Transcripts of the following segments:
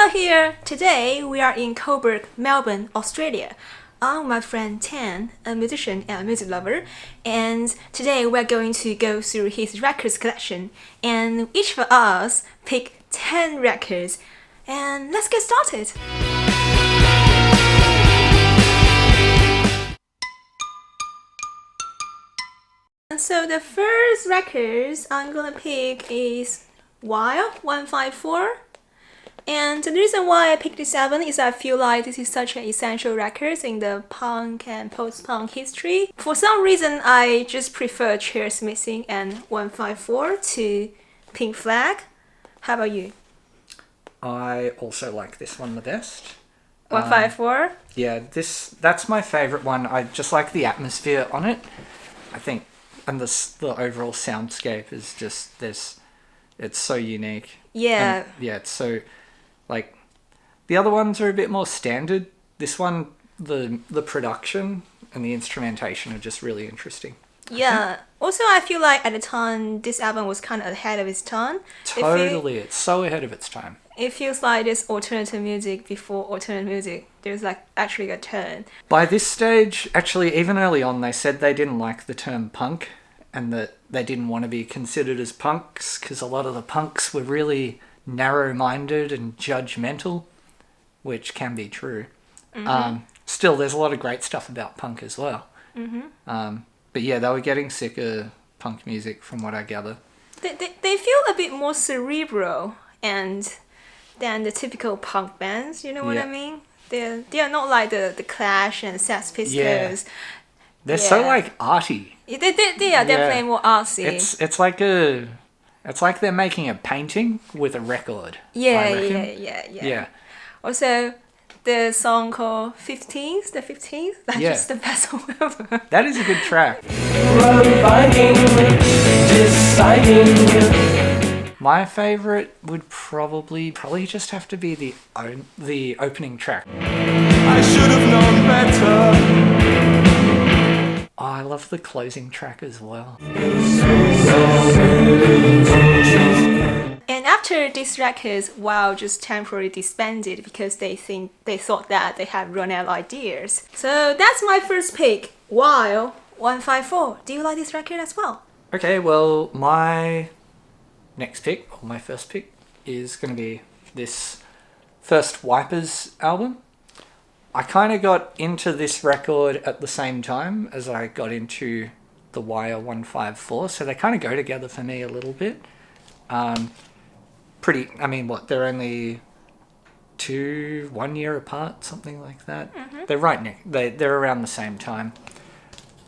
Hello here! Today we are in Coburg, Melbourne, Australia. I'm my friend Tan, a musician and a music lover, and today we're going to go through his records collection, and each of us pick 10 records, and let's get started! And so the first records I'm gonna pick is Wild 154. And the reason why I picked this album is I feel like this is such an essential record in the punk and post-punk history. For some reason, I just prefer Chairs Missing and 154 to Pink Flag. How about you? I also like this one the best. 154? Yeah, that's my favourite one. I just like the atmosphere on it. I think, and the overall soundscape is just this. It's so unique. Yeah. And yeah, it's so... Like, the other ones are a bit more standard. This one, the production and the instrumentation are just really interesting. Yeah. Also, I feel like at the time, this album was kind of ahead of its time. Totally. It's so ahead of its time. It feels like there's alternative music before alternative music. There's like actually a turn. By this stage, actually, even early on, they said they didn't like the term punk and that they didn't want to be considered as punks because a lot of the punks were really narrow-minded and judgmental, which can be true. Mm-hmm. Still, there's a lot of great stuff about punk as well. Mm-hmm. But yeah, they were getting sick of punk music from what I gather. They feel a bit more cerebral than the typical punk bands, you know what I mean? They are not like the Clash and Sex Pistols. Yeah. They're so like arty. They are definitely more artsy. It's like they're making a painting with a record. Yeah. Also, the song called 15th, that's just the best song ever. That is a good track. My favourite would probably just have to be the opening track. I should have known better. Oh, I love the closing track as well. And after these records, WoW just temporarily disbanded because they thought that they had run out of ideas. So that's my first pick, WoW 154. Do you like this record as well? Okay, well, my next pick, or my first pick, is going to be this first Wipers album. I kind of got into this record at the same time as I got into the Wire 154, so they kind of go together for me a little bit. They're only 1 year apart, something like that. Mm-hmm. They're right next, they're around the same time.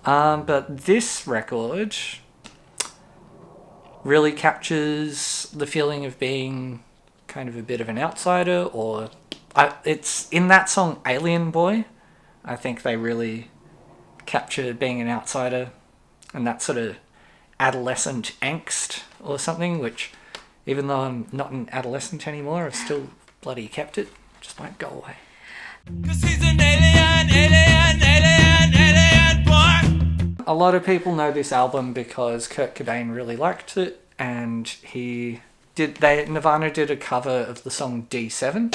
But this record really captures the feeling of being kind of a bit of an outsider, or it's in that song Alien Boy. I think they really capture being an outsider and that sort of adolescent angst or something, which even though I'm not an adolescent anymore, I've still bloody kept it. Just won't go away. 'Cause he's an alien boy. A lot of people know this album because Kurt Cobain really liked it, and Nirvana did a cover of the song D7.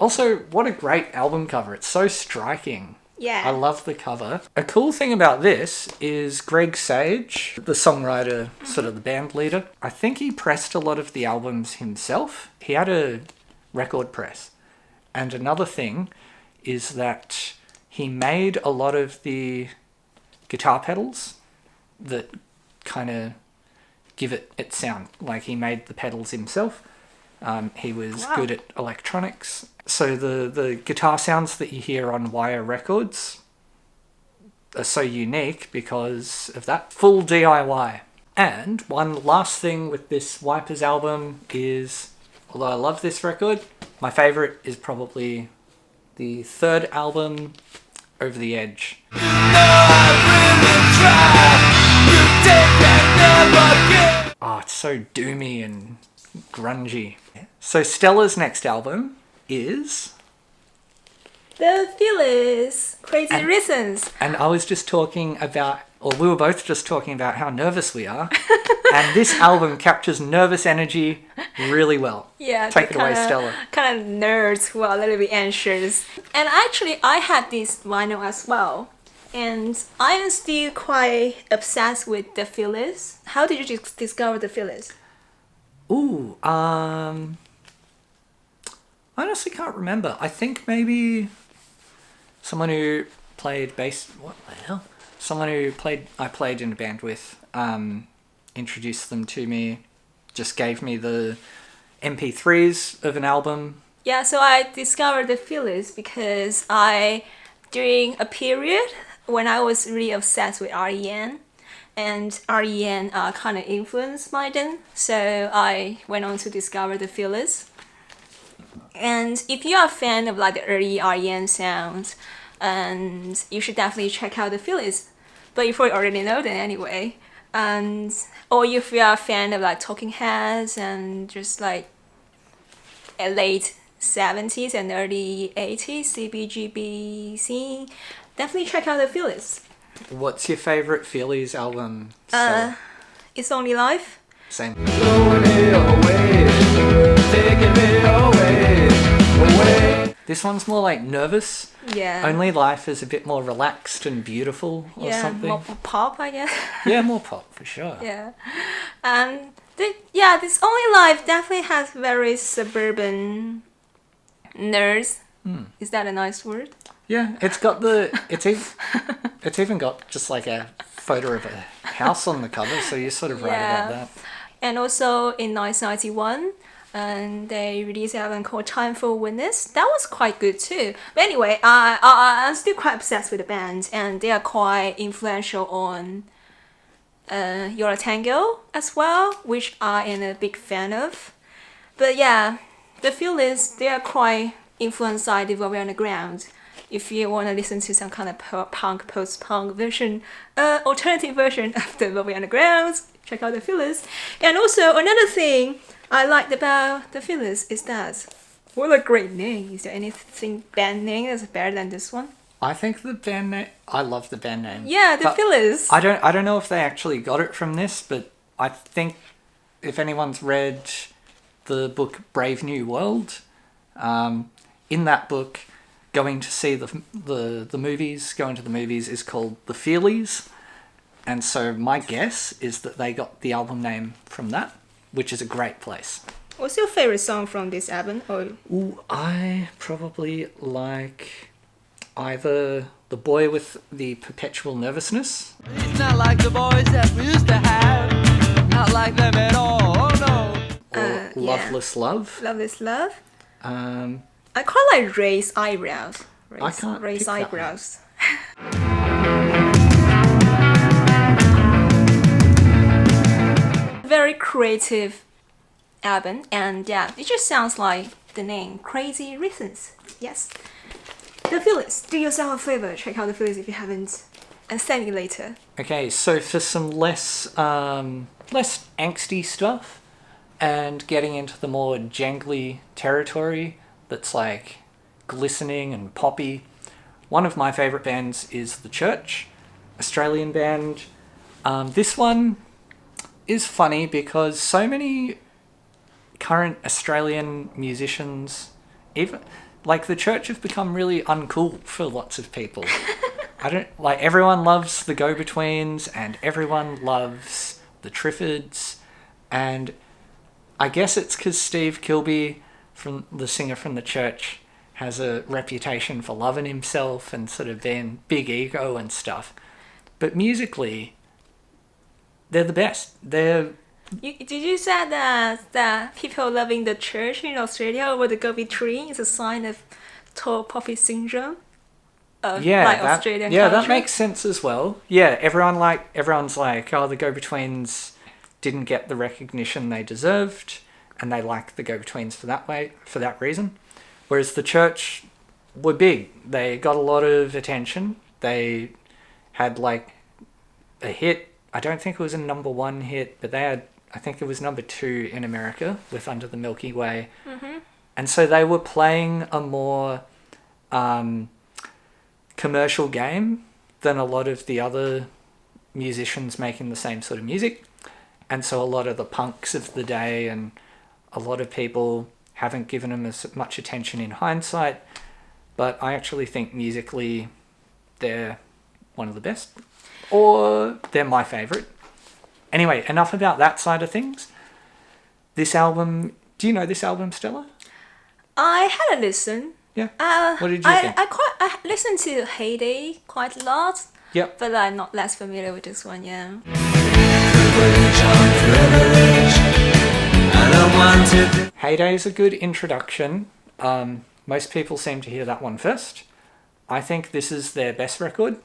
Also, what a great album cover. It's so striking. Yeah. I love the cover. A cool thing about this is Greg Sage, the songwriter, sort of the band leader. I think he pressed a lot of the albums himself. He had a record press. And another thing is that he made a lot of the guitar pedals that kind of give it its sound. Like, he made the pedals himself. He was good at electronics. So the guitar sounds that you hear on Wire Records are so unique because of that full DIY. And one last thing with this Wipers album is, although I love this record, my favourite is probably the third album, Over the Edge. Oh, it's so doomy and grungy. So Stella's next album is The Feelies, Crazy Reasons. And I was just talking about or we were both just talking about how nervous we are. And this album captures nervous energy really well. Yeah, Take it away, Stella. Kind of nerds who are a little bit anxious. And actually, I had this vinyl as well. And I am still quite obsessed with the Feelies. How did you discover the Feelies? Ooh, I honestly can't remember. I think maybe someone who played bass. What the hell? Someone who I played in a band with. Introduced them to me. Just gave me the MP3s of an album. Yeah, so I discovered the Feelies because during a period when I was really obsessed with REN, and REN kind of influenced my then, so I went on to discover the Feelies. And if you are a fan of like the early REN sounds, and you should definitely check out the Feelies. But you probably already know them anyway. Or if you are a fan of like Talking Heads and just like a late 70s and early 80s CBGB scene, definitely check out the Feelies. What's your favourite Feelies album? Stella? It's Only Life. Same. This one's more like nervous. Yeah. Only Life is a bit more relaxed and beautiful or something. More pop, I guess. Yeah, more pop for sure. Yeah. And this Only Life definitely has very suburban nerds. Is that a nice word? Yeah, it's even got just like a photo of a house on the cover, so you're sort of right about that. And also in 1991, and they released an album called Time for Witness. That was quite good too. But anyway, I'm still quite obsessed with the band, and they are quite influential on Yola Tango as well, which I am a big fan of. But yeah, the Feelies, they are quite influenced by the Velvet Underground. If you want to listen to some kind of punk, post-punk version, alternative version of the Velvet Underground, check out the Feelies. And also another thing I liked about the Feelies is that what a great name. Is there anything band name that's better than this one? I think the band name. I love the band name. Yeah, the Feelies. I don't know if they actually got it from this, but I think if anyone's read the book Brave New World, in that book, going to see the movies, going to the movies is called the Feelies, and so my guess is that they got the album name from that, which is a great place. What's your favorite song from this album? Ooh, I probably like either The Boy with the Perpetual Nervousness. It's not like the boys that we used to have, not like them at all, no. Or Loveless Love. Loveless Love. I quite like Raise Eyebrows. I can't Raise pick that Eyebrows. Very creative album, and yeah, it just sounds like the name Crazy Reasons. Yes. The Feelies. Do yourself a favor, check out the Feelies if you haven't, and send me later. Okay, so for some less angsty stuff and getting into the more jangly territory that's like glistening and poppy, one of my favourite bands is The Church, Australian band. This one is funny because so many current Australian musicians, even like The Church, have become really uncool for lots of people. Everyone loves the Go-Betweens and everyone loves the Triffids, and I guess it's because Steve Kilbey, from the singer from The Church, has a reputation for loving himself and sort of being big ego and stuff. But musically, they're the best. Did you say that people loving The Church in Australia over the Go-Between is a sign of tall poppy syndrome? Australian culture? That makes sense as well. Yeah, everyone's like, oh, the Go-Betweens didn't get the recognition they deserved, and they like the Go-Betweens for that reason. Whereas The Church were big. They got a lot of attention. They had like a hit. I don't think it was a number one hit, but I think it was number 2 in America with Under the Milky Way. Mm-hmm. And so they were playing a more commercial game than a lot of the other musicians making the same sort of music. And so a lot of the punks of the day and a lot of people haven't given them as much attention in hindsight. But I actually think musically they're one of the best. Or they're my favourite. Anyway, enough about that side of things. This album... Do you know this album, Stella? I had a listen. Yeah. What did you think? I listened to Heyday quite a lot. Yep. But I'm not less familiar with this one, yeah. Heyday is a good introduction. Most people seem to hear that one first. I think this is their best record.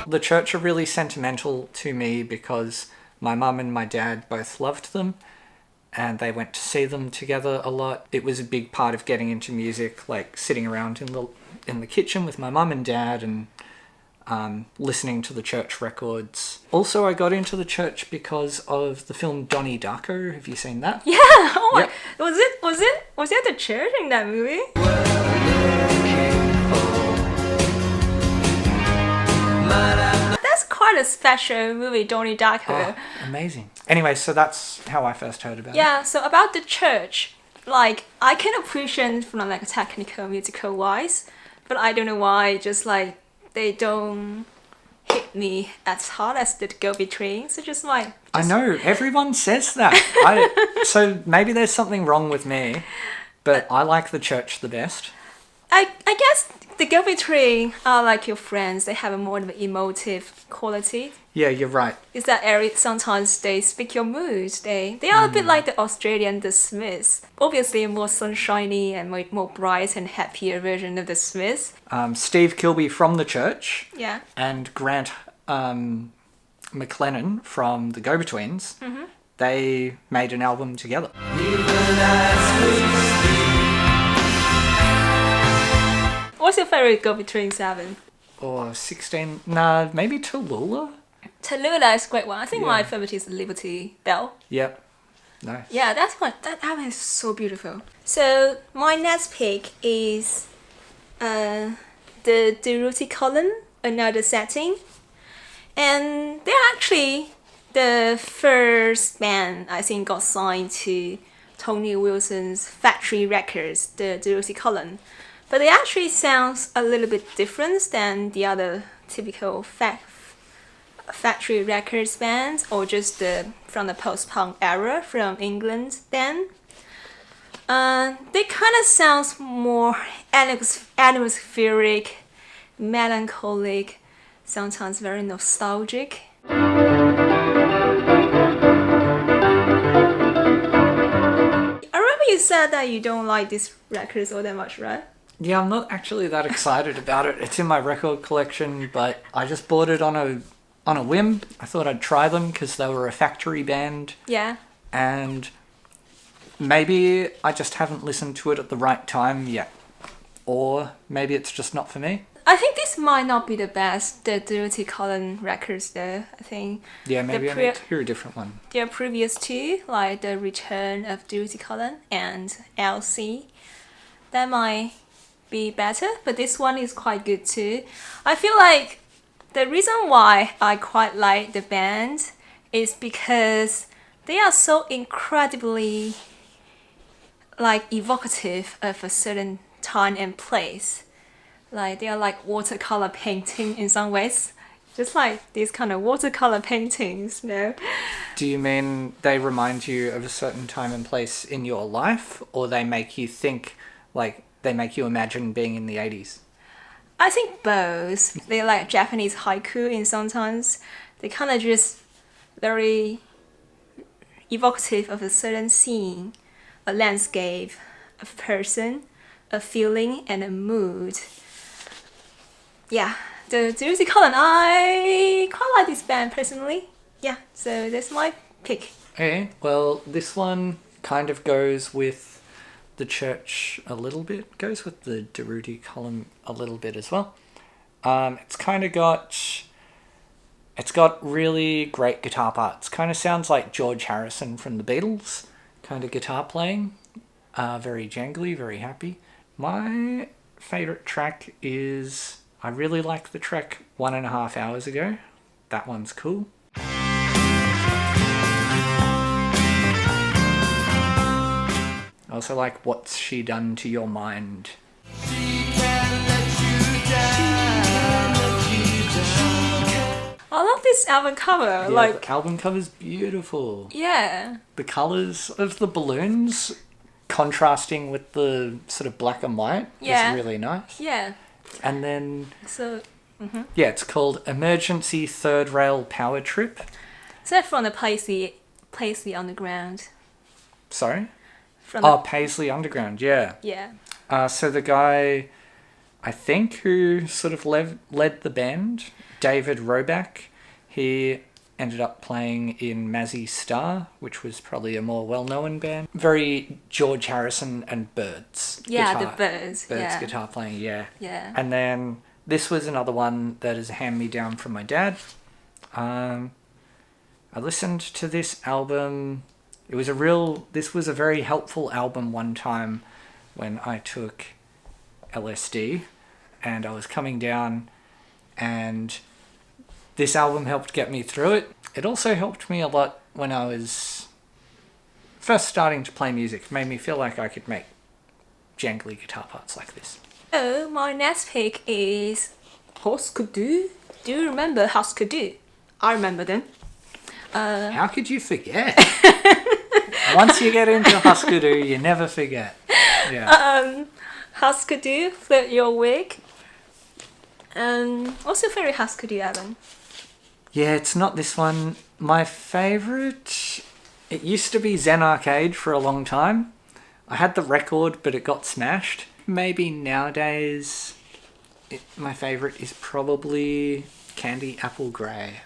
The Church are really sentimental to me because my mum and my dad both loved them and they went to see them together a lot. It was a big part of getting into music, like sitting around in the kitchen with my mum and dad and listening to the Church records. Also, I got into the Church because of the film Donnie Darko. Have you seen that? Yeah. Oh my. Yep. Was it the church in that movie? That's quite a special movie, Donnie Darko. Oh, amazing. Anyway, so that's how I first heard about it. Yeah, so about the Church, like, I can appreciate from like technical, musical wise, but I don't know why, just like, they don't hit me as hard as the Go Between. So just like... I know, everyone says that. So maybe there's something wrong with me, but I like the Church the best. I guess the Go Between are like your friends. They have a more of an emotive quality. Yeah, you're right. Is that area sometimes they speak your mood. They are a bit like the Australian The Smiths. Obviously a more sunshiny and more bright and happier version of The Smiths. Steve Kilbey from the Church. Yeah. And Grant McLennan from the Go-Betweens. Mm-hmm. They made an album together. What's your favourite Go-Between 7? Or 16... Nah, maybe Tallulah? Tallulah is a great one. I think my favourite is Liberty Bell. Yep. Nice. Yeah, that's one. That album is so beautiful. So my next pick is the Durutti column, Another Setting. And they're actually the first band I think got signed to Tony Wilson's Factory Records, the Durutti column. But they actually sounds a little bit different than the other typical Factory Records bands, or just from the post-punk era from England then. They kind of sounds more atmospheric, melancholic, sometimes very nostalgic. I remember you said that you don't like these records all that much, right? Yeah, I'm not actually that excited about it. It's in my record collection, but I just bought it on a whim. I thought I'd try them because they were a factory band. Yeah. And maybe I just haven't listened to it at the right time yet. Or maybe it's just not for me. I think this might not be the best, the Durutti Colin records though. I think... Yeah, maybe I need to hear a different one. Their previous two, like The Return of Durutti Colin and LC, that might be better, but this one is quite good too. I feel like the reason why I quite like the band is because they are so incredibly like evocative of a certain time and place. Like they are like watercolor painting in some ways. Just like these kind of watercolor paintings, you know? Do you mean they remind you of a certain time and place in your life, or they make you think, like, they make you imagine being in the 80s? I think both. They're like Japanese haiku in sometimes. They kind of just very evocative of a certain scene, a landscape, a person, a feeling, and a mood. Yeah, the Durutti Colin, I quite like this band personally. Yeah, so that's my pick. Okay, well, this one kind of goes with the Church a little bit, goes with the Durutti column a little bit as well. It's got really great guitar parts. Kind of sounds like George Harrison from the Beatles kind of guitar playing. Very jangly, very happy. My favourite track is... I really like the track 1.5 Hours Ago. That one's cool. I also like What's She Done to Your Mind. I love this album cover. Yeah, the album cover's beautiful. Yeah. The colours of the balloons contrasting with the sort of black and white Yeah. is really nice. Yeah. And then, So, yeah, it's called Emergency Third Rail Power Trip. is that from the Paisley Underground? Sorry? From Oh, Paisley Underground, yeah. yeah. So the guy, I think, who sort of led the band, David Roback, he ended up playing in Mazzy Star, which was probably a more well-known band. Very George Harrison and Birds. Yeah, guitar, the Birds. Birds guitar playing, yeah. Yeah. And then this was another one that is a hand-me-down from my dad. I listened to this album. This was a very helpful album one time when I took LSD and I was coming down, and this album helped get me through it. It also helped me a lot when I was first starting to play music. It made me feel like I could make jangly guitar parts like this. So, my next pick is Hüsker. Do you remember Hüsker? I remember them. How could you forget? Once you get into Hüsker, you never forget. Yeah. Hüsker, Flip Your Wig. What's your favorite Hüsker album? Yeah, it's not this one. My favourite... It used to be Zen Arcade for a long time. I had the record, but it got smashed. Maybe nowadays, my favourite is probably Candy Apple Grey.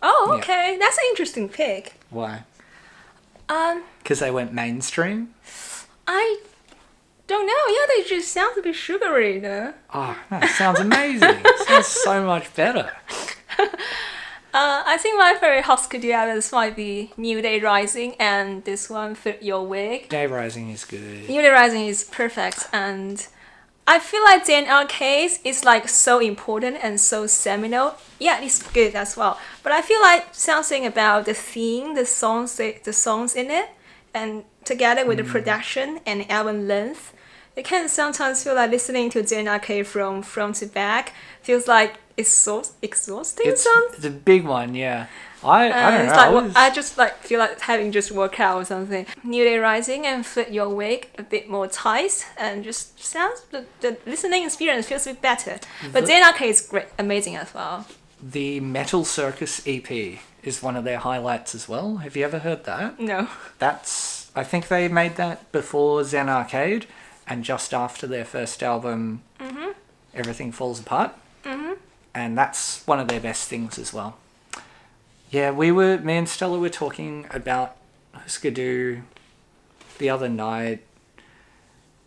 Oh, Yeah. okay. That's an interesting pick. Why? Um, Because they went mainstream? I don't know. Yeah, they just sound a bit sugary, though. Oh, that sounds amazing. Sounds so much better. I think my favorite Hüsker albums might be New Day Rising and this one, Flip Your Wig. Day Rising is good. New Day Rising is perfect, and I feel like Zen Arcade is like so important and so seminal. Yeah, it's good as well. But I feel like something about the theme, the songs in it, and together with the production and album length, it can sometimes feel like listening to Zen Arcade from front to back feels like it's so exhausting. It's the big one, yeah. I don't It's know. like I just like feel like having just work out or something. New Day Rising and Flip Your Wig a bit more tight and just sounds the listening experience feels a bit better. But Zen Arcade is great, amazing as well. The Metal Circus EP is one of their highlights as well. Have you ever heard that? No. I think they made that before Zen Arcade and just after their first album, Everything Falls Apart. And that's one of their best things as well. Yeah, me and Stella were talking about Hüsker the other night.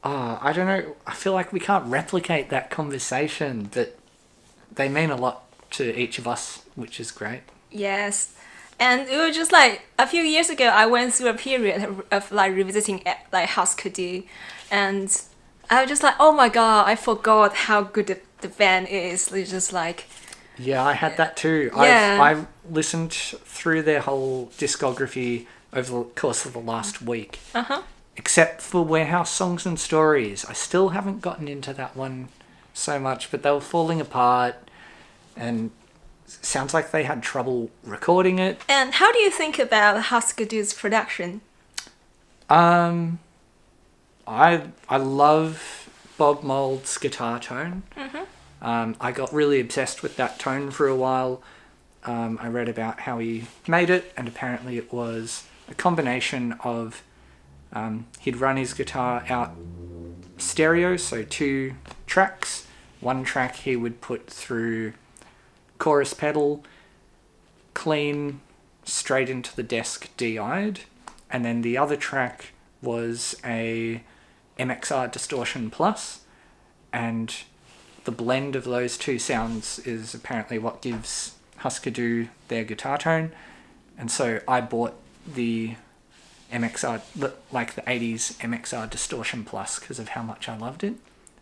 I don't know, I feel like we can't replicate that conversation, but they mean a lot to each of us, which is great. Yes. And it was just like a few years ago, I went through a period of like revisiting like Hüsker, and I was just like, oh my god, I forgot how good the band is. It's just like... Yeah, I had that too. Yeah. I've listened through their whole discography over the course of the last week. Except for Warehouse Songs and Stories. I still haven't gotten into that one so much, but they were falling apart, and sounds like they had trouble recording it. And how do you think about Hüsker's production? I love Bob Mould's guitar tone. I got really obsessed with that tone for a while. I read about how he made it, and apparently it was a combination of he'd run his guitar out stereo, so 2 tracks. One track he would put through chorus pedal, clean, straight into the desk DI'd, and then the other track was a MXR Distortion Plus, and the blend of those 2 sounds is apparently what gives Hüsker their guitar tone. And so I bought the MXR, like the 80s MXR Distortion Plus, because of how much I loved it.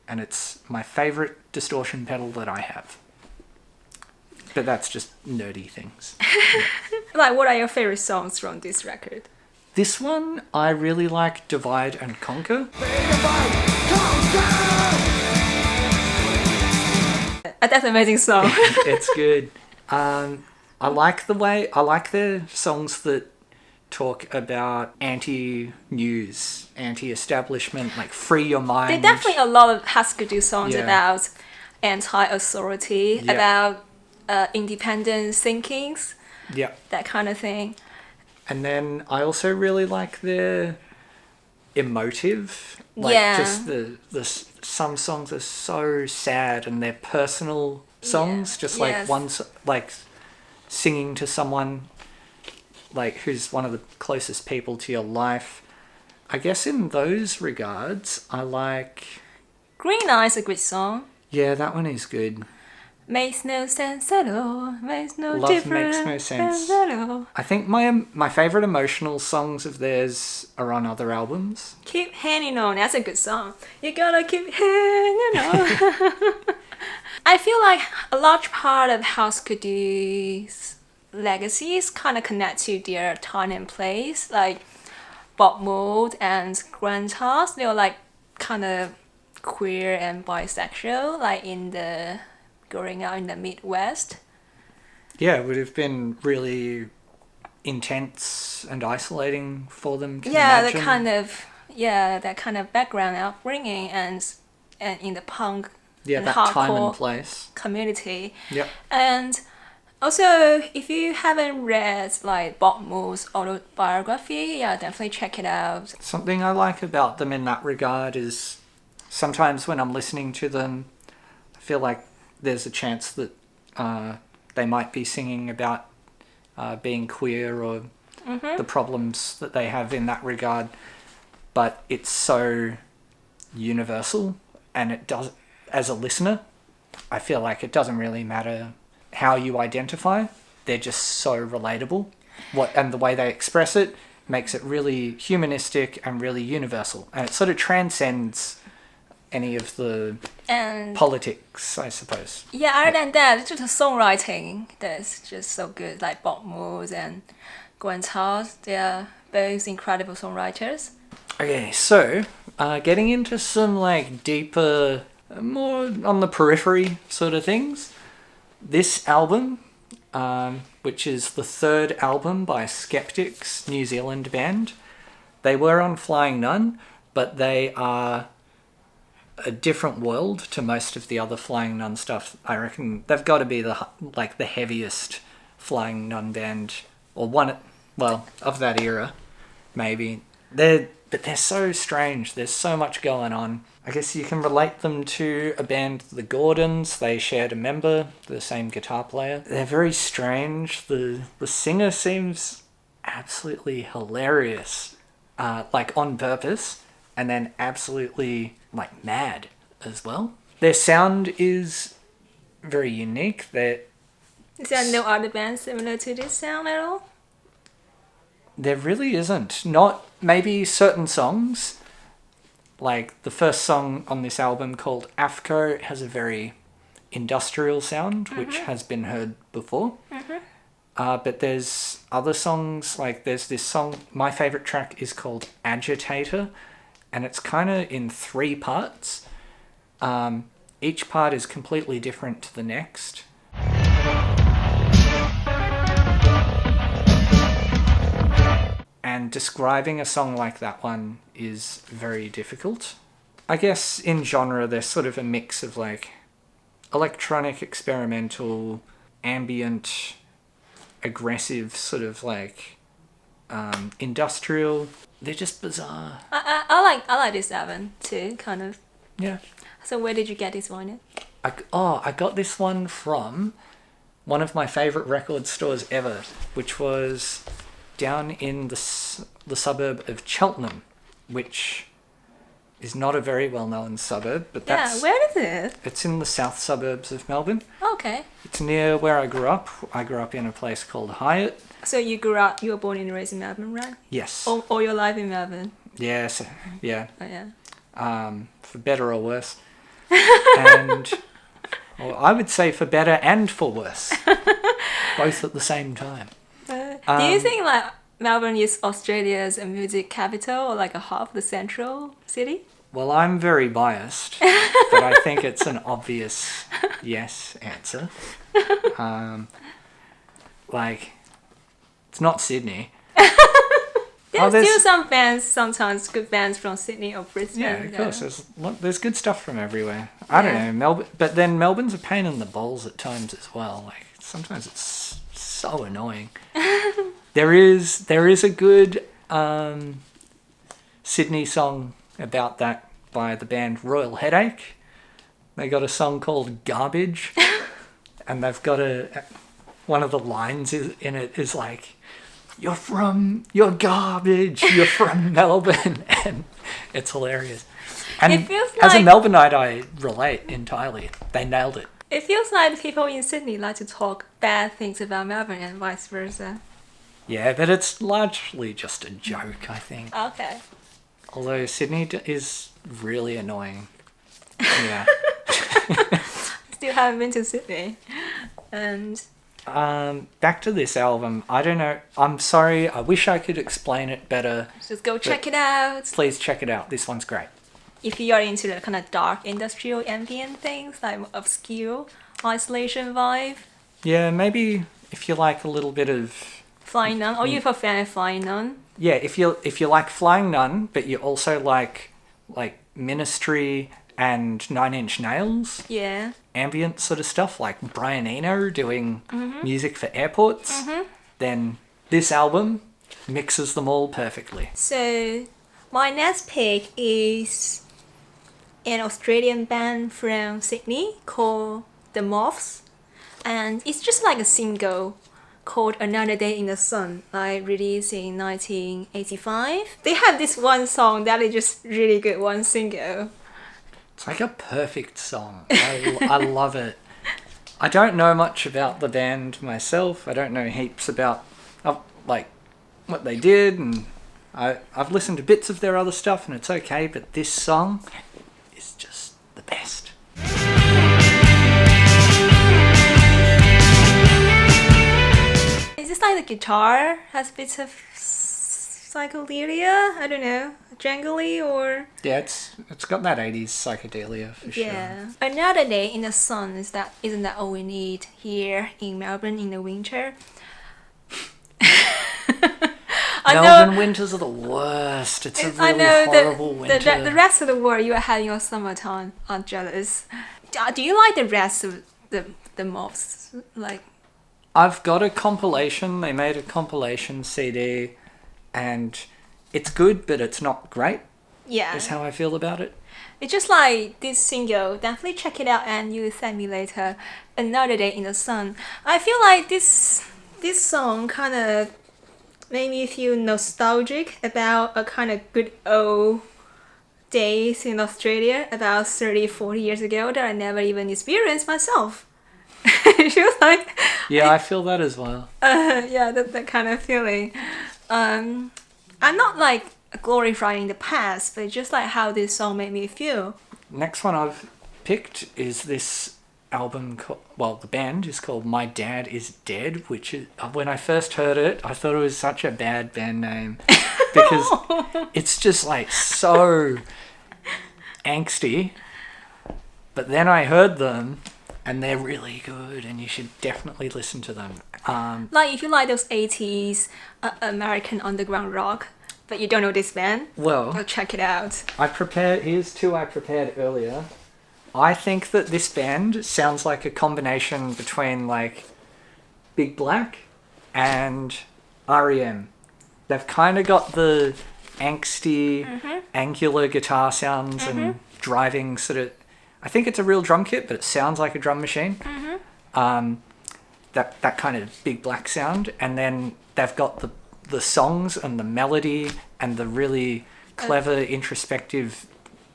and it's my favourite distortion pedal that I have. But that's just nerdy things. Like, what are your favorite songs from this record? This one, I really like Divide and Conquer. That's an amazing song. It's good. I like the songs that talk about anti-news, anti-establishment, like free your mind. There are definitely a lot of Hüsker do songs Yeah. about anti-authority, Yeah. about independent thinkings, Yeah. that kind of thing. And then I also really like their emotive. Like Yeah. just some songs are so sad and they're personal songs. Yeah. Just like Yes. one's like singing to someone like who's one of the closest people to your life. I guess in those regards, I like... Green Eye's a good song. Yeah, that one is good. Makes no sense at all. Makes no Love difference Makes No Sense. at all. I think my favourite emotional songs of theirs are on other albums. Keep hanging on. That's a good song. You gotta keep hanging on. I feel like a large part of Hüsker Du's legacies kind of connect to their time and place. Like Bob Mould and Grandmas, they were like kind of queer and bisexual, like in the growing up in the Midwest. Yeah, it would have been really intense and isolating for them. Can you Yeah, imagine? that kind of background upbringing and in the punk Yeah, and that time hardcore and place. community. Yep. And also, if you haven't read like Bob Moore's autobiography, yeah, definitely check it out. Something I like about them in that regard is sometimes when I'm listening to them, I feel like there's a chance that they might be singing about being queer or the problems that they have in that regard, but it's so universal, and it does, as a listener, I feel like it doesn't really matter how you identify. They're just so relatable. And the way they express it makes it really humanistic and really universal, and it sort of transcends any of the And politics, I suppose. yeah, other than that, it's just the songwriting that's just so good. Like Bob Moore's and Gwen Hart, they're both incredible songwriters. Okay, so getting into some like deeper, more on the periphery sort of things. This album, which is the third album by Skeptics, New Zealand band, they were on Flying Nun, but they are a different world to most of the other Flying Nun stuff. I reckon they've got to be the heaviest Flying Nun band, or one, well, of that era, maybe. But they're so strange. There's so much going on. I guess you can relate them to a band, the Gordons. They shared a member, the same guitar player. They're very strange. The singer seems absolutely hilarious, like on purpose, and then absolutely like mad as well. Their sound is very unique. Is there no other band similar to this sound at all? There really isn't. Not maybe certain songs. Like the first song on this album called Afco has a very industrial sound, which has been heard before. But there's other songs, like there's this song, my favourite track is called Agitator, and it's kind of in 3 parts. Each part is completely different to the next. And describing a song like that one is very difficult. I guess in genre they're sort of a mix of like electronic, experimental, ambient, aggressive, sort of like industrial. They're just bizarre. I like this album too, kind of. Yeah. So where did you get this one? I got this one from one of my favourite record stores ever, which was down in the suburb of Cheltenham, which is not a very well-known suburb, but that's... Yeah, where is it? It's in the south suburbs of Melbourne. Okay. It's near where I grew up. I grew up in a place called Hyatt. So you were born and raised in Melbourne, right? Yes. All your life in Melbourne? Yes. Yeah. Oh, yeah. For better or worse. And well, I would say for better and for worse, both at the same time. Do you think like Melbourne is Australia's music capital or like a hub, the central city? Well, I'm very biased, but I think it's an obvious yes answer. Like, it's not Sydney. There's still some bands, sometimes good bands from Sydney or Brisbane. Yeah, of course. though. There's good stuff from everywhere. I don't know, Melbourne, but then Melbourne's a pain in the balls at times as well. Like sometimes it's so annoying. There is a good Sydney song about that by the band Royal Headache. They got a song called Garbage, and they've got one of the lines in it is like, you're garbage, you're from Melbourne, and it's hilarious. And It feels as a like- Melbourneite, I relate entirely. They nailed it. It feels like people in Sydney like to talk bad things about Melbourne and vice versa. Yeah, but it's largely just a joke, I think. Okay. Although Sydney is really annoying. Yeah. Still haven't been to Sydney. And Back to this album. I don't know. I'm sorry. I wish I could explain it better. just go check it out. Please check it out. This one's great. If you are into the kind of dark industrial ambient things, like obscure isolation vibe, Yeah, maybe if you like a little bit of Flying Nun, or you prefer Flying Nun. yeah, if you like Flying Nun, but you also like Ministry and Nine Inch Nails, Yeah. ambient sort of stuff like Brian Eno doing music for airports, then this album mixes them all perfectly. So, my next pick is an Australian band from Sydney called the Moffs, and it's just like a single called Another Day in the Sun, like released in 1985. They have this one song that is just really good, one single. It's like a perfect song. I love it. I don't know much about the band myself. I don't know heaps about like what they did, and I've listened to bits of their other stuff and it's okay, but this song is just the best. Is this like the guitar has bits of psychedelia? I don't know, jangly or Yeah, it's got that 80s psychedelia for sure. yeah. Another Day in the Sun isn't that all we need here in Melbourne in the winter? I Melbourne know. winters are the worst. It's a I really know horrible the winter. rest of the world you are having your summertime. I'm jealous. Do you like the rest of the Moffs? Like, I've got a compilation. They made a compilation CD, and it's good, but it's not great. yeah. Is how I feel about it. It's just like this single. Definitely check it out, and you send me later. Another Day in the Sun. I feel like this song kind of made me feel nostalgic about a kind of good old days in Australia about 30, 40 years ago that I never even experienced myself. It feels like Yeah, I feel that as well. yeah, that kind of feeling. I'm not like glorifying the past, but just like how this song made me feel. Next one I've picked is this album the band is called My Dad Is Dead, which is, when I first heard it, I thought it was such a bad band name because it's just like so angsty. But then I heard them and they're really good and you should definitely listen to them. Like if you like those 80s American underground rock, but you don't know this band, Well, go check it out. here's two I prepared earlier. I think that this band sounds like a combination between like Big Black and REM. They've kind of got the angsty, angular guitar sounds and driving sort of. I think it's a real drum kit, but it sounds like a drum machine. That kind of Big Black sound, and then they've got the songs and the melody and the really clever, introspective,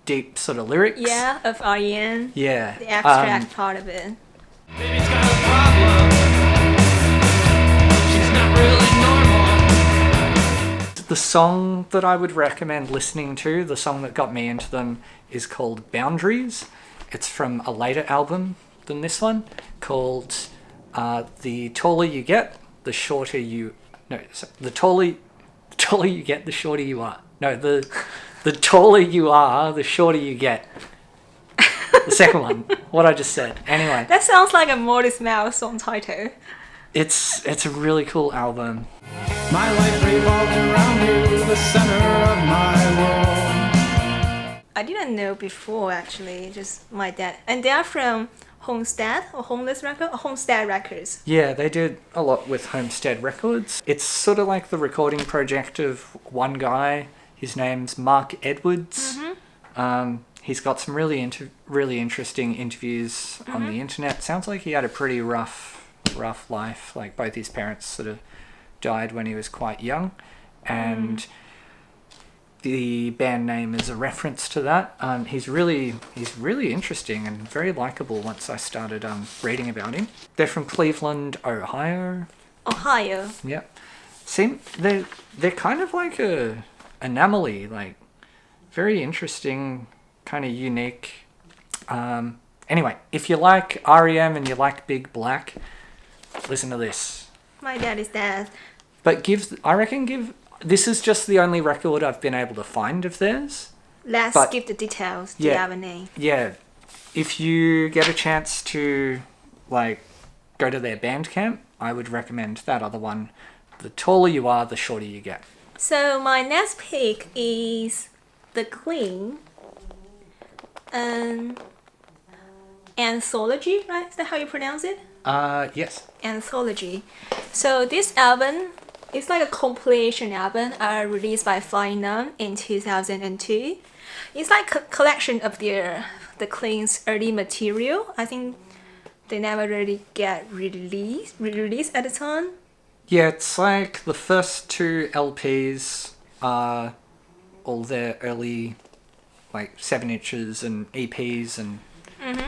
deep sort of lyrics. Yeah, of REM. Yeah. The abstract part of it. Baby's got a problem. She's not really normal. The song that I would recommend listening to, the song that got me into them, is called Boundaries. It's from a later album than this one, called The Taller You Get, The Shorter You... No, the taller you get, the shorter you are. No, the taller you are, the shorter you get. The second one, what I just said. Anyway. That sounds like a Modest Mouse song title. It's a really cool album. My life revolved around you, the center of my world. I didn't know before, actually, just my dad. And they are from Homestead or Homestead Records. Yeah, they did a lot with Homestead Records. It's sort of like the recording project of one guy. His name's Mark Edwards. He's got some really interesting interviews on the internet. Sounds like he had a pretty rough life. Like both his parents sort of died when he was quite young, and the band name is a reference to that. He's really interesting and very likable once I started reading about him. They're from Cleveland, Ohio. Ohio. Yep. They're kind of like a anomaly, like very interesting, kind of unique. Anyway, if you like REM and you like Big Black, listen to this. My dad is dead. But this is just the only record I've been able to find of theirs. Let's give the details. Do you have a name? Yeah. If you get a chance to, like, go to their Bandcamp, I would recommend that other one. The taller you are, the shorter you get. So my next pick is The Clean. Anthology, right? Is that how you pronounce it? Yes. Anthology. So this album is like a compilation album released by Flying Nun in 2002. It's like a collection of the Clean's early material. I think they never really get released at the time. Yeah, it's like the first two LPs are all their early, like 7 inches and EPs and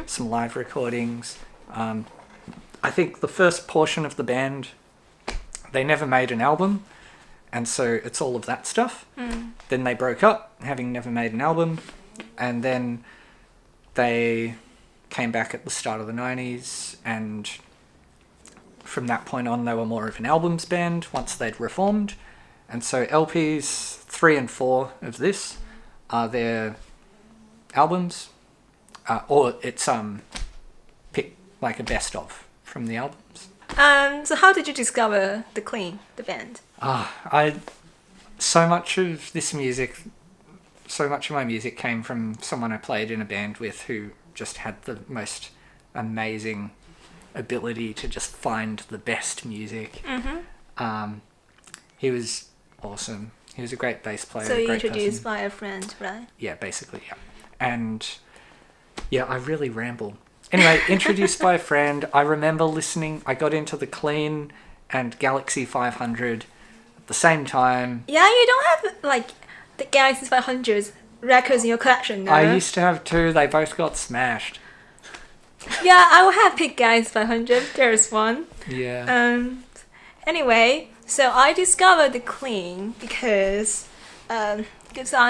some live recordings. I think the first portion of the band, they never made an album, and so it's all of that stuff. Then they broke up, having never made an album, and then they came back at the start of the 90s, and from that point on they were more of an albums band once they'd reformed. And so LPs 3 and 4 of this are their albums, or it's pick like a best of from the albums. So how did you discover The Clean, the band? So much of my music came from someone I played in a band with who just had the most amazing ability to just find the best music. He was awesome. He was a great bass player. So you great introduced person. by a friend, right? Yeah, basically, yeah. And yeah, I really ramble. Anyway, introduced by a friend. I remember listening. I got into The Clean and Galaxy 500 at the same time. Yeah, you don't have like the Galaxy 500 records in your collection, no? I used to have 2. They both got smashed. Yeah, I will have picked Galaxy 500. There's one. Yeah. Anyway, so I discovered The Clean because I'm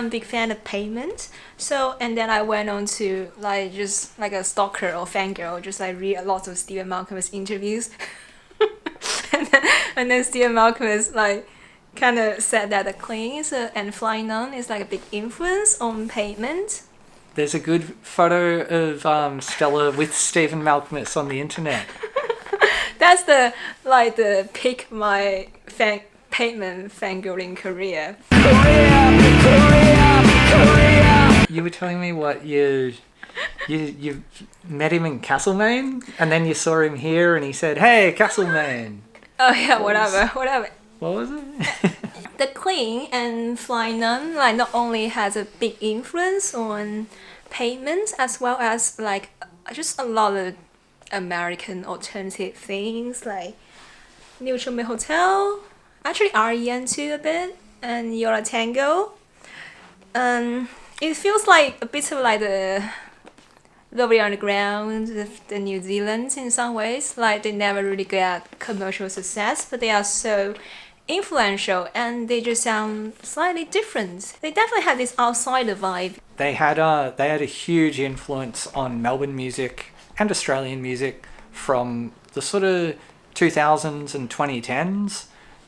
a big fan of Pavement. So, and then I went on to just like a stalker or fangirl, just read a lot of Stephen Malcolm's interviews. and then Stephen Malcolm is kind of said that The Clean and Flying Nun is like a big influence on Pavement. There's a good photo of Stella with Stephen Malcolmus on the internet. That's the peak my Pavement fangirling career. You were telling me what you met him in Castlemaine, and then you saw him here, and he said, "Hey, Castlemaine." Oh yeah, whatever. What was it? The Clean and Flying Nun not only has a big influence on Pavement, as well as just a lot of American alternative things like Neutral Milk Hotel, actually REM too a bit, and Yola Tango. It feels like a bit of the Paisley Underground, the New Zealand in some ways. They never really get commercial success, but they are so influential, and they just sound slightly different. They definitely had this outsider vibe. They had a huge influence on Melbourne music and Australian music from the sort of 2000s and 2010s.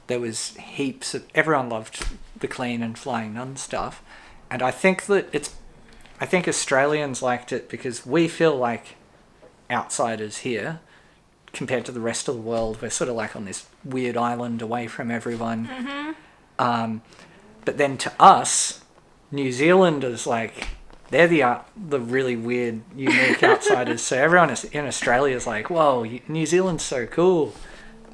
There was heaps of... Everyone loved the Clean and Flying Nun stuff. And I think Australians liked it because we feel like outsiders here compared to the rest of the world. We're sort of like on this weird island away from everyone. But then to us, New Zealanders, like, they're the really weird, unique outsiders. So everyone in Australia is like, whoa, New Zealand's so cool.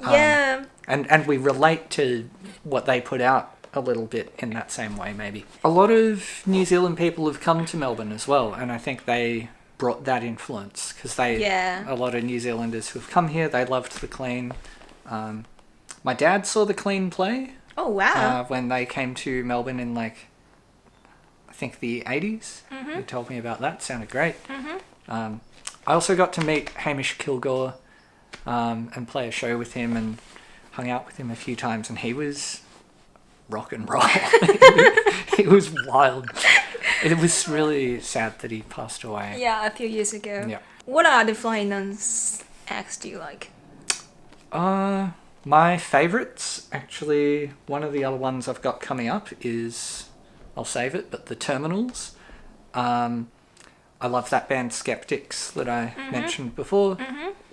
Yeah. And we relate to what they put out a little bit in that same way, maybe. A lot of New Zealand people have come to Melbourne as well, and I think they brought that influence because a lot of New Zealanders who've come here, they loved the Clean. My dad saw the Clean play. Oh, wow. When they came to Melbourne in, like, I think the 80s. He told me about that. Sounded great. I also got to meet Hamish Kilgore and play a show with him and hung out with him a few times, and he was rock and roll. He was wild. It was really sad that he passed away. Yeah, a few years ago. Yeah. What are the Flying Nuns acts do you like? My favourites, actually, one of the other ones I've got coming up is, I'll save it, but the Terminals. I love that band Skeptics that I mentioned before.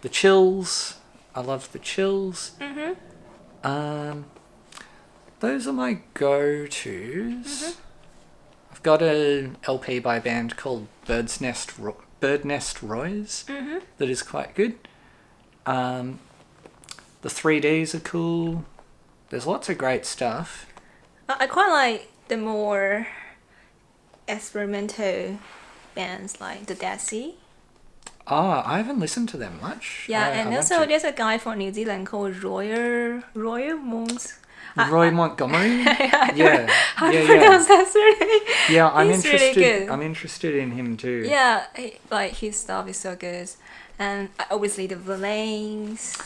The Chills. I love the Chills. Those are my go-tos. I've got an LP by a band called Bird Nest Roys that is quite good. The 3Ds are cool. There's lots of great stuff. I quite like the more experimental bands like the Dead Sea. Oh, I haven't listened to them much. Yeah, I and want also to. there's a guy from New Zealand called Roy Mons. Roy Montgomery. I don't know how to yeah. pronounce that surname. Yeah, I'm He's interested. really good. I'm interested in him too. Yeah, his stuff is so good, and obviously the Villains.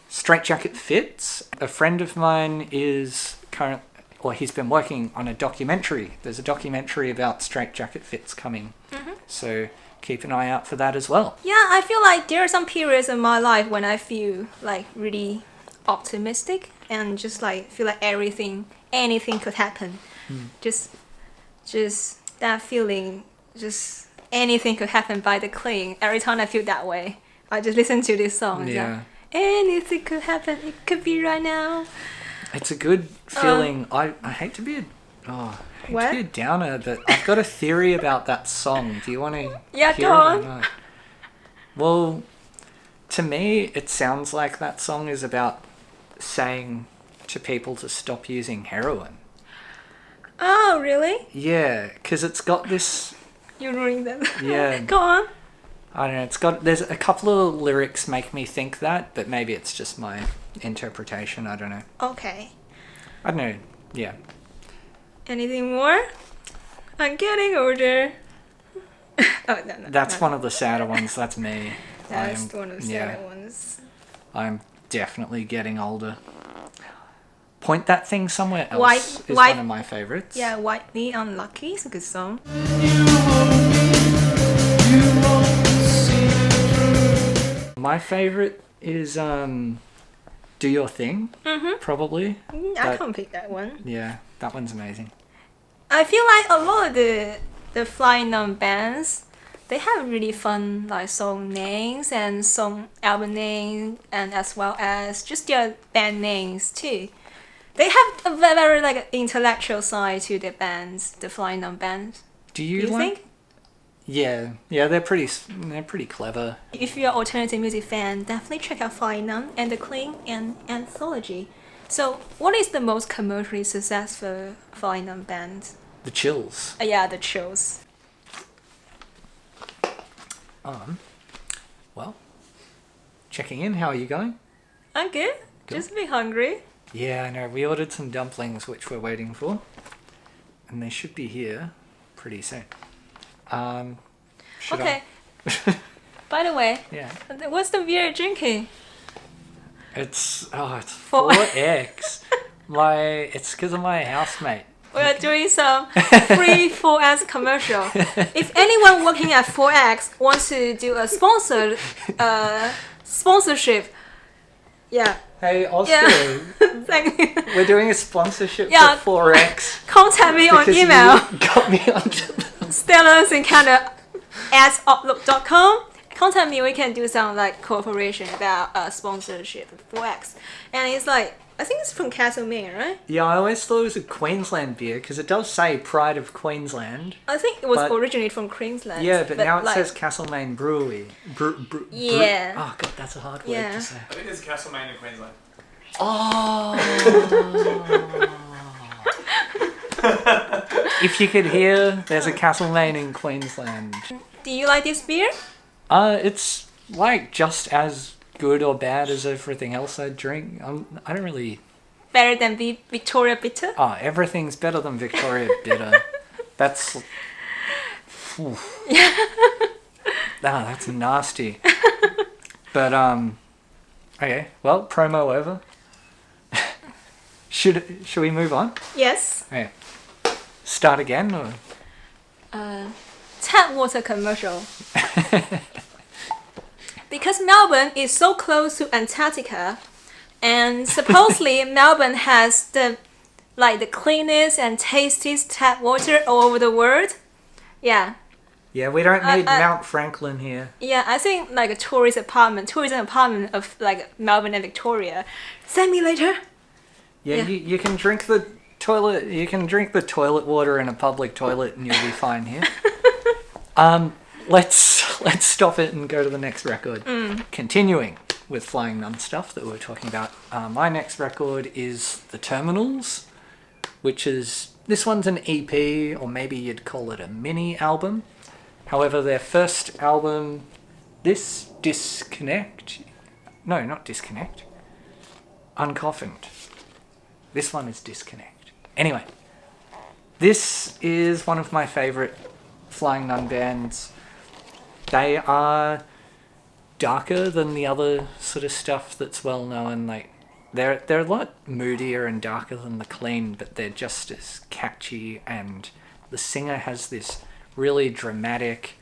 Straitjacket Fits. A friend of mine is he's been working on a documentary. There's a documentary about Straitjacket Fits coming. So keep an eye out for that as well. Yeah, I feel like there are some periods in my life when I feel like really optimistic and just like feel like anything could happen. Just that feeling, just anything could happen by the Clean. Every time I feel that way, I just listen to this song. Yeah. Like, anything could happen. It could be right now. It's a good feeling. I hate to be a downer, but I've got a theory about that song. Do you want to Yeah, hear go it on. or not? Well, to me, it sounds like that song is about saying to people to stop using heroin. Oh, really? Yeah, because it's got this... You're ruining them. Yeah. Go on. I don't know, there's a couple of lyrics make me think that, but maybe it's just my interpretation, I don't know. Okay. I don't know, yeah. Anything more? I'm getting older. Oh, no. That's one of the sadder ones, that's me. That's one of the sad ones. I'm definitely getting older. Point That Thing Somewhere Else White- is White- one of my favourites. Yeah, Whitely Unlucky is a good song. My favourite is Do Your Thing, probably. I can't pick that one. Yeah, that one's amazing. I feel like a lot of the Flying Nun bands, they have really fun like song names and song album names, and as well as just their band names too. They have a very like intellectual side to their bands, the Flying Nun bands. Do Do you you like? think? Yeah, they're pretty clever. If you're an alternative music fan, definitely check out Flying Nun and the Clean and Anthology. So, what is the most commercially successful Flying Nun band? The Chills. Yeah, the Chills. Well, checking in. How are you going? I'm good. Just a bit hungry. Yeah, I know. We ordered some dumplings, which we're waiting for, and they should be here pretty soon. Should Okay. By the way, Yeah. what's the beer you're drinking? It's 4X. 4X. It's because of my housemate. We are doing some free 4X commercial. If anyone working at 4X wants to do a sponsorship, yeah, Hey, Oscar, yeah. Thank you. we're doing a sponsorship Yeah. for 4X. Contact me on because email. You got me onto them. stellarsencounter@outlook.com. Contact me. We can do some like cooperation about sponsorship of 4X. And it's like, I think it's from Castlemaine, right? Yeah, I always thought it was a Queensland beer because it does say Pride of Queensland. I think it was But- originated from Queensland. Yeah, but now it like, says Castlemaine Brewery. Yeah. Oh god, that's a hard word Yeah. to say. I think there's Castlemaine in Queensland. Oh. If you could hear, there's a Castlemaine in Queensland. Do you like this beer? It's like just as good or bad as everything else I drink. I don't really. Better than Victoria Bitter? Oh, everything's better than Victoria Bitter. That's. Oof. That's nasty. But okay. Well, promo over. Should we move on? Yes. Okay. Start again or? Tap water commercial. Because Melbourne is so close to Antarctica, and supposedly Melbourne has the cleanest and tastiest tap water all over the world. Yeah. Yeah, we don't need Mount Franklin here. Yeah, I think like a tourism apartment of like Melbourne and Victoria. Send me later. Yeah, Yeah. You can drink the toilet. You can drink the toilet water in a public toilet, and you'll be fine here. Let's stop it and go to the next record. Continuing with Flying Nun stuff that we were talking about. My next record is The Terminals, which is this one's an EP, or maybe you'd call it a mini album. However, their first album, Disconnect. No, not Disconnect. Uncoffined. This one is Disconnect. Anyway, this is one of my favourite Flying Nun bands. They are darker than the other sort of stuff that's well known. Like they're a lot moodier and darker than the Clean, but they're just as catchy. And the singer has this really dramatic,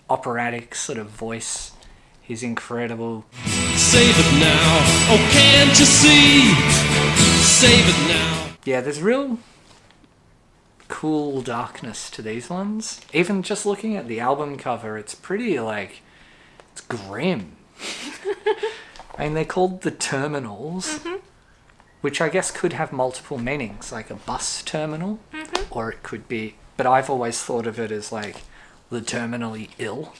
operatic sort of voice. He's incredible. Save it now, oh can't you see? Save it now. Yeah, there's real cool darkness to these ones. Even just looking at the album cover, it's pretty it's grim. I mean, they're called The Terminals, which I guess could have multiple meanings, like a bus terminal, or it could be, but I've always thought of it as like the terminally ill,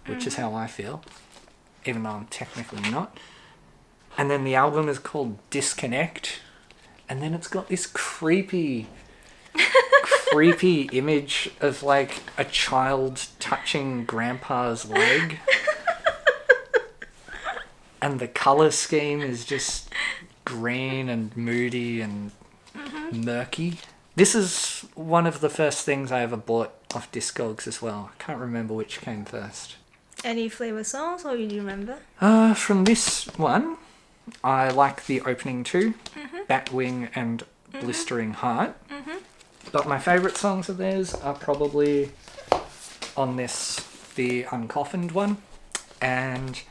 which is how I feel, even though I'm technically not. And then the album is called Disconnect, and then it's got this creepy image of like a child touching grandpa's leg. And the colour scheme is just green and moody and murky. This is one of the first things I ever bought off Discogs as well. I can't remember which came first. Any flavor songs, or you remember? From this one, I like the opening two, Batwing and Blistering Heart. But my favourite songs of theirs are probably on this, the Uncoffined one. And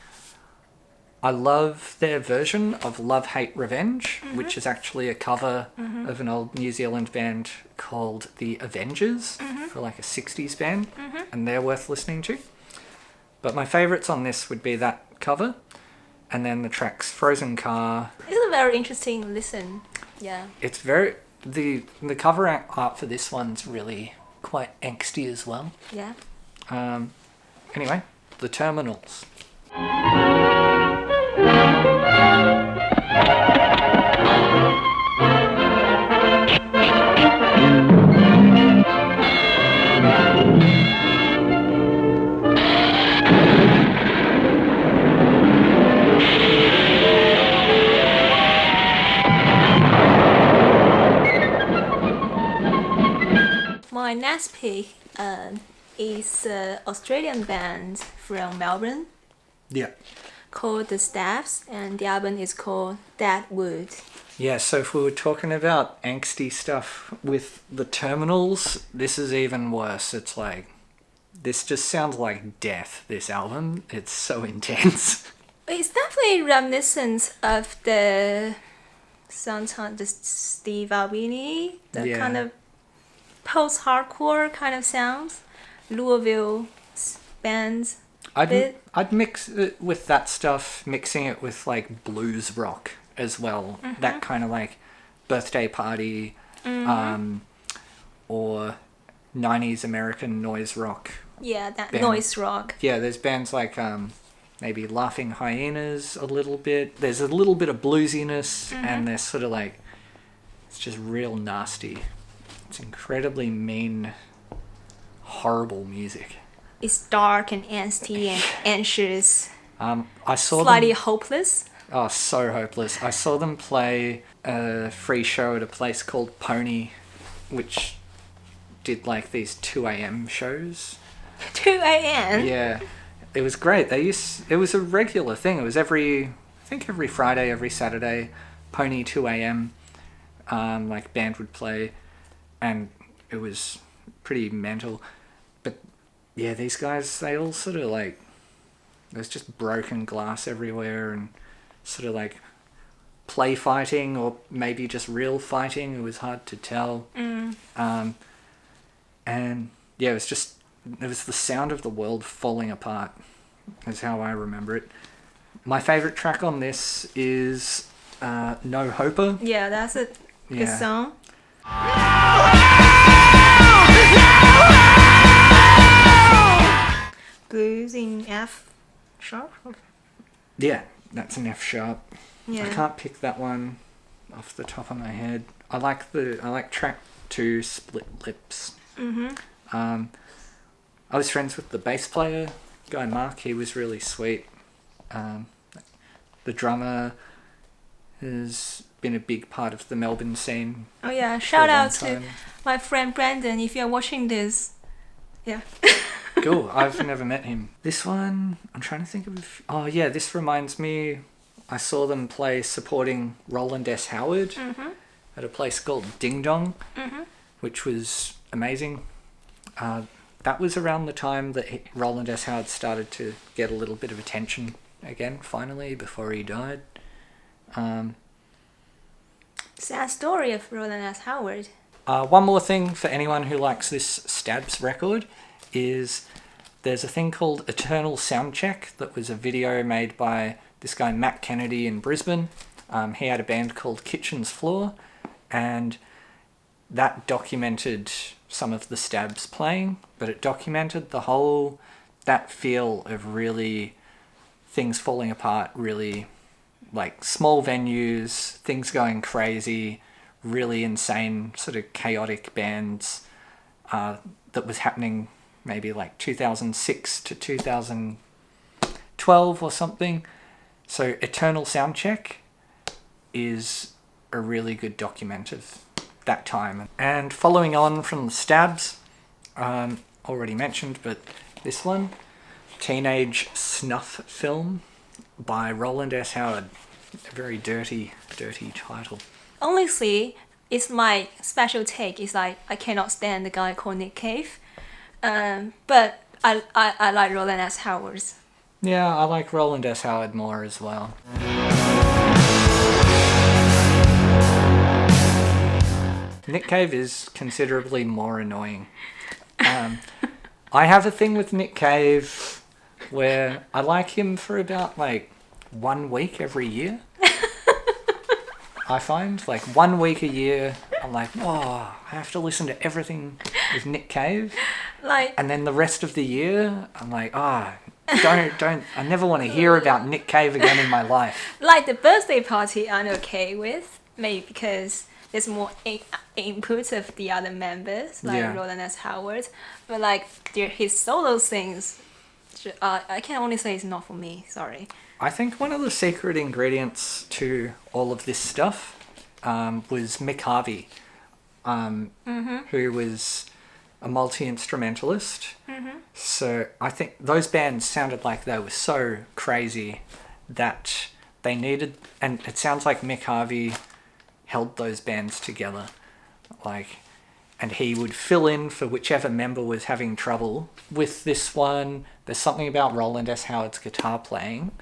I love their version of Love, Hate, Revenge, which is actually a cover of an old New Zealand band called The Avengers, for like a 60s band, and they're worth listening to. But my favourites on this would be that cover, and then the tracks Frozen Car. It's a very interesting listen. Yeah. It's very... The cover art for this one's really quite angsty as well. Yeah. Anyway, The Terminals. My next pick is an Australian band from Melbourne Yeah. called The Staffs, and the album is called That Wood. Yeah, so if we were talking about angsty stuff with the Terminals, this is even worse. It's like, this just sounds like death, this album. It's so intense. It's definitely reminiscent of the sometimes the Steve Albini, the Yeah. kind of post-hardcore kind of sounds. Louisville bands. I'd mix it with that stuff, mixing it with like blues rock as well. That kind of like birthday party, or 90s American noise rock. Yeah, that Band. noise rock. Yeah, there's bands like maybe Laughing Hyenas a little bit. There's a little bit of bluesiness, and they're sort of like, it's just real nasty. It's incredibly mean, horrible music. It's dark and angsty and anxious, I saw slightly them. hopeless. Oh, so hopeless. I saw them play a free show at a place called Pony, which did like these 2 a.m. shows. 2 a.m. Yeah, it was great. It was a regular thing. It was every Friday, every Saturday, Pony 2 a.m. Like band would play, and it was pretty mental. But yeah, these guys, they all sort of like, there's just broken glass everywhere and sort of like play fighting or maybe just real fighting. It was hard to tell. And yeah, it was the sound of the world falling apart is how I remember it. My favourite track on this is No Hoper. Yeah, that's a good Yeah. song. Blues in F sharp. Yeah, that's an F sharp. Yeah. I can't pick that one off the top of my head. I like track 2, Split Lips. I was friends with the bass player, guy Mark. He was really sweet. The drummer has been a big part of the Melbourne scene. Oh yeah, for a shout long out to time. my friend Brandon if you're watching this. Yeah. Cool. I've never met him. This one, I'm trying to think of. Oh yeah, this reminds me. I saw them play supporting Rowland S. Howard at a place called Ding Dong, which was amazing. That was around the time that Rowland S. Howard started to get a little bit of attention again, finally, before he died. Sad story of Rowland S. Howard. One more thing for anyone who likes this Stabs record is there's a thing called Eternal Soundcheck that was a video made by this guy Matt Kennedy in Brisbane. He had a band called Kitchen's Floor, and that documented some of the Stabs playing, but it documented that feel of really things falling apart, really like small venues, things going crazy, really insane sort of chaotic bands that was happening maybe like 2006 to 2012 or something. So Eternal Soundcheck is a really good document of that time. And following on from the Stabs, already mentioned, but this one, Teenage Snuff Film by Rowland S. Howard. A very dirty, dirty title. Honestly, it's my special take. It's like I cannot stand the guy called Nick Cave. But I like Rowland S. Howard's. Yeah, I like Rowland S. Howard more as well. Nick Cave is considerably more annoying. I have a thing with Nick Cave where I like him for about like 1 week every year. I find like 1 week a year, I'm like, oh, I have to listen to everything with Nick Cave. Like, And then the rest of the year, I'm like, don't, I never want to hear about Nick Cave again in my life. like the birthday party I'm okay with, maybe because there's more input of the other members, like Yeah. Rowland S. Howard. But like his solo things, I can only say it's not for me. Sorry. I think one of the secret ingredients to all of this stuff was Mick Harvey, who was a multi-instrumentalist. So I think those bands sounded like they were so crazy that they needed, and it sounds like Mick Harvey held those bands together, like, and he would fill in for whichever member was having trouble. With this one, there's something about Rowland S. Howard's guitar playing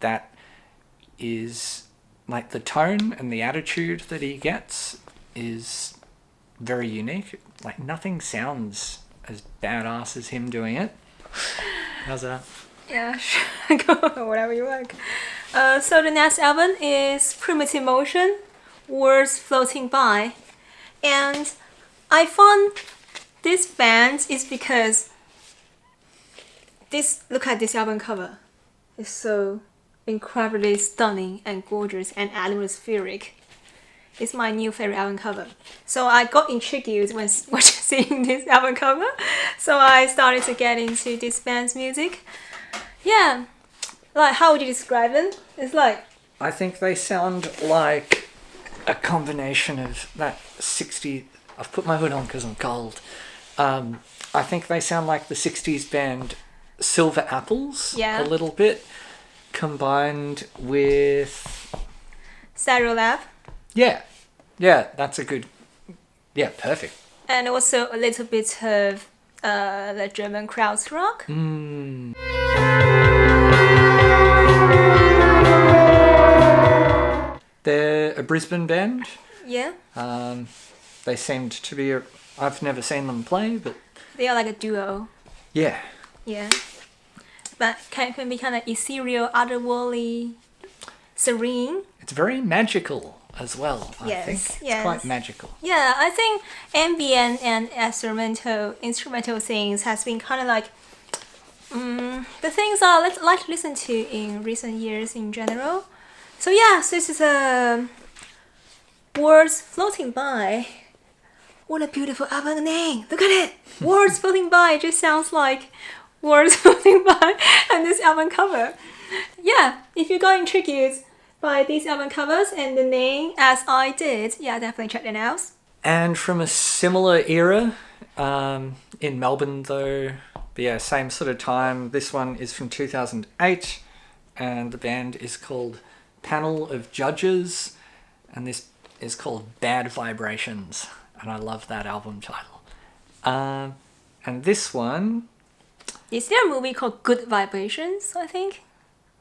that is, like, the tone and the attitude that he gets is very unique. Like, nothing sounds as badass as him doing it. How's that? Yeah, sure. Go whatever you like. So the next album is Primitive Motion, Words Floating By. And I found this band is because look at this album cover. It's so incredibly stunning and gorgeous and atmospheric. It's my new favorite album cover. So I got intrigued when seeing this album cover. So I started to get into this band's music. Yeah, like, how would you describe it? It's like, I think they sound like a combination of that 60s... I've put my hood on because I'm cold. I think they sound like the 60s band Silver Apples, Yeah. a little bit, combined with... Stereo Lab. Yeah, that's a good... Yeah, perfect. And also a little bit of the German krautrock. They're a Brisbane band. Yeah, They seemed to be... I've never seen them play, but... they are like a duo. Yeah. Yeah, but can be kind of ethereal, otherworldly, serene. It's very magical as well, I Yes, think. It's yes. quite magical. Yeah, I think ambient and instrumental things has been kind of like the things I like to listen to in recent years in general. So yes, this is a Words Floating By. What a beautiful album name! Look at it. Words Floating By just sounds like Words Floating By, and this album cover. Yeah, if you got intrigued by these album covers and the name as I did, yeah, definitely check it out. And from a similar era, in Melbourne though, but yeah, same sort of time. This one is from 2008, and the band is called Panel of Judges, and this is called Bad Vibrations, and I love that album title. And this one... Is there a movie called Good Vibrations, I think?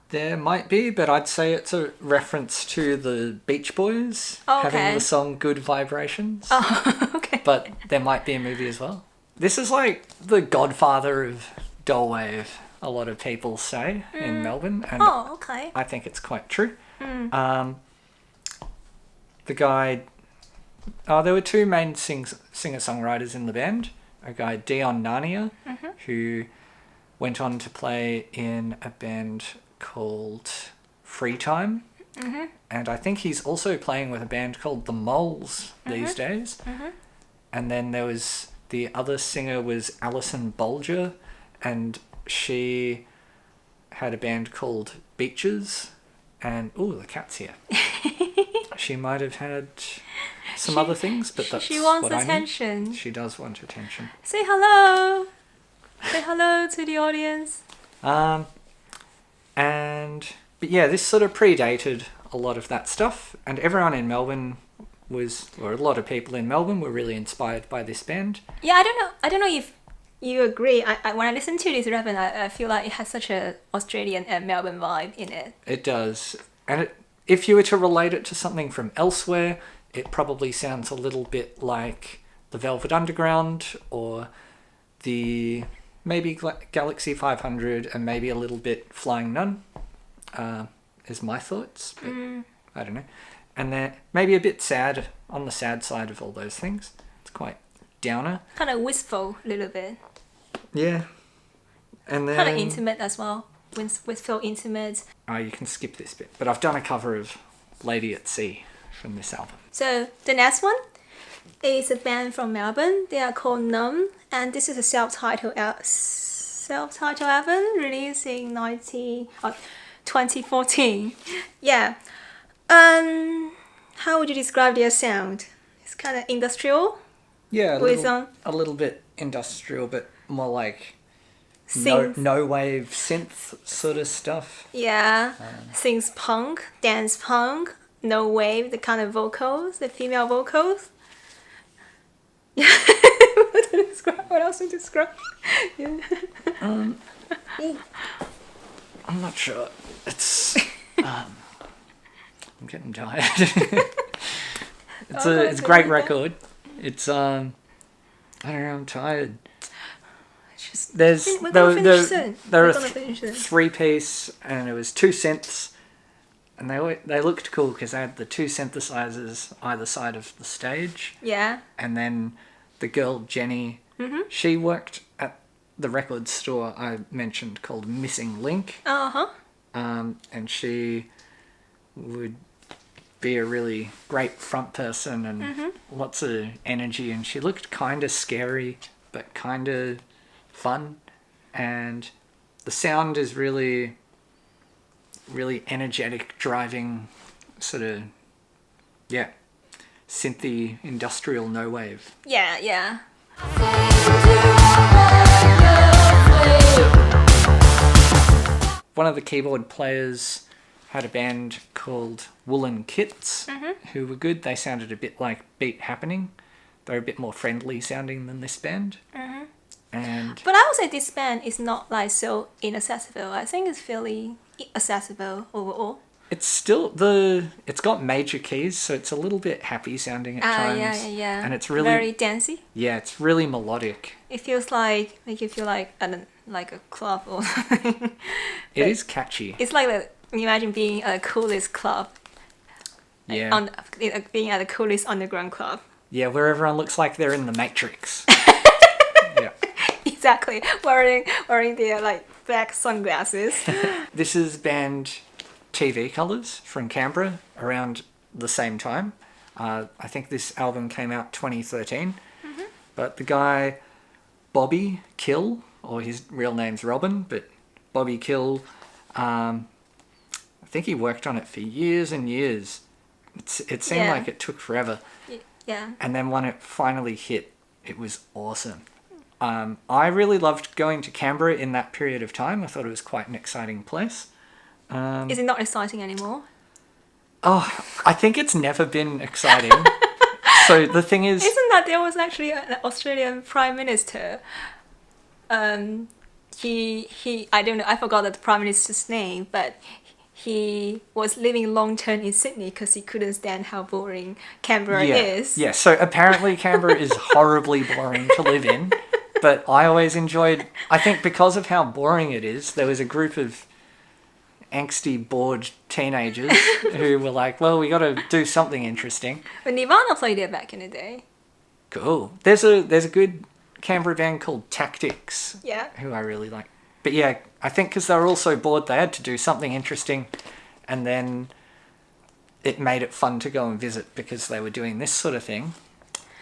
There might be, but I'd say it's a reference to the Beach Boys having the song Good Vibrations. Oh, okay. But there might be a movie as well. This is like the godfather of dollwave, a lot of people say, in Melbourne. And Oh, okay. I think it's quite true. The guy... there were two main singer-songwriters in the band. A guy, Dion Narnia, who went on to play in a band called Free Time. And I think he's also playing with a band called The Moles these days. And then there was... The other singer was Alison Bolger, and she had a band called Beaches. And, ooh, the cat's here. She might have had some other things, but that's She wants what I mean. attention. She does want attention. Say hello. Say hello to the audience. But yeah, this sort of predated a lot of that stuff, and everyone in Melbourne or a lot of people in Melbourne were really inspired by this band. Yeah, I don't know if you agree. When I listen to this record, I feel like it has such a Australian and Melbourne vibe in it. It does. And if you were to relate it to something from elsewhere, it probably sounds a little bit like the Velvet Underground or the maybe Galaxy 500 and maybe a little bit Flying Nun, is my thoughts. But I don't know. And then maybe a bit sad, on the sad side of all those things. It's quite downer. Kind of wistful, a little bit. Yeah. And then... Kind of intimate as well. Wistful, intimate. Oh, you can skip this bit. But I've done a cover of Lady at Sea from this album. So the next one is a band from Melbourne. They are called Numb, and this is a self-titled album released in 2014. Yeah. How would you describe their sound? It's kind of industrial. Yeah, With a little bit industrial, but more like sings, no wave synth sort of stuff. yeah, sings punk, dance punk, no wave, the kind of vocals, the female vocals. Yeah. What else to describe? Yeah. I'm not sure. It's I'm getting tired. It's a great record. It's I don't know, I'm tired. There's We're gonna finish soon. there We're are gonna finish soon. 3-piece, and it was 2 synths, and they looked cool because they had the 2 synthesizers either side of the stage, Yeah. and then the girl Jenny, she worked at the record store I mentioned called Missing Link, Uh-huh. and she would be a really great front person and lots of energy, and she looked kind of scary but kind of fun, and the sound is really energetic, driving sort of synthy industrial no wave. Yeah, yeah. One of the keyboard players had a band called Woolen Kits, who were good. They sounded a bit like Beat Happening. They're a bit more friendly sounding than this band. And But I would say this band is not like so inaccessible. I think it's fairly accessible overall. it's still it's got major keys, so it's a little bit happy sounding at times. Yeah. And it's really very dancey. yeah, it's really melodic. It feels like make you feel like a club or something. It is catchy. It's like imagine being at the coolest club. Yeah. Being at the coolest underground club. Yeah, where everyone looks like they're in the Matrix. Yeah. Exactly. Wearing their like black sunglasses. This is band TV Colours from Canberra around the same time. I think this album came out 2013. But the guy Bobby Kill, or his real name's Robin, but Bobby Kill, I think he worked on it for years and years. It seemed Yeah. like it took forever. Yeah. And then when it finally hit, it was awesome. I really loved going to Canberra in that period of time. I thought it was quite an exciting place. Is it not exciting anymore? Oh, I think it's never been exciting. So the thing is... Isn't that there was actually an Australian Prime Minister? He I don't know, I forgot the Prime Minister's name, but he was living long term in Sydney because he couldn't stand how boring Canberra is. Yeah, so apparently Canberra is horribly boring to live in, but I always enjoyed... I think because of how boring it is, there was a group of angsty, bored teenagers who were like, well, we got to do something interesting. But Nirvana played there back in the day. Cool. There's a good Canberra band called Tactics, Yeah. who I really like. But yeah, I think because they were all so bored, they had to do something interesting, and then it made it fun to go and visit because they were doing this sort of thing.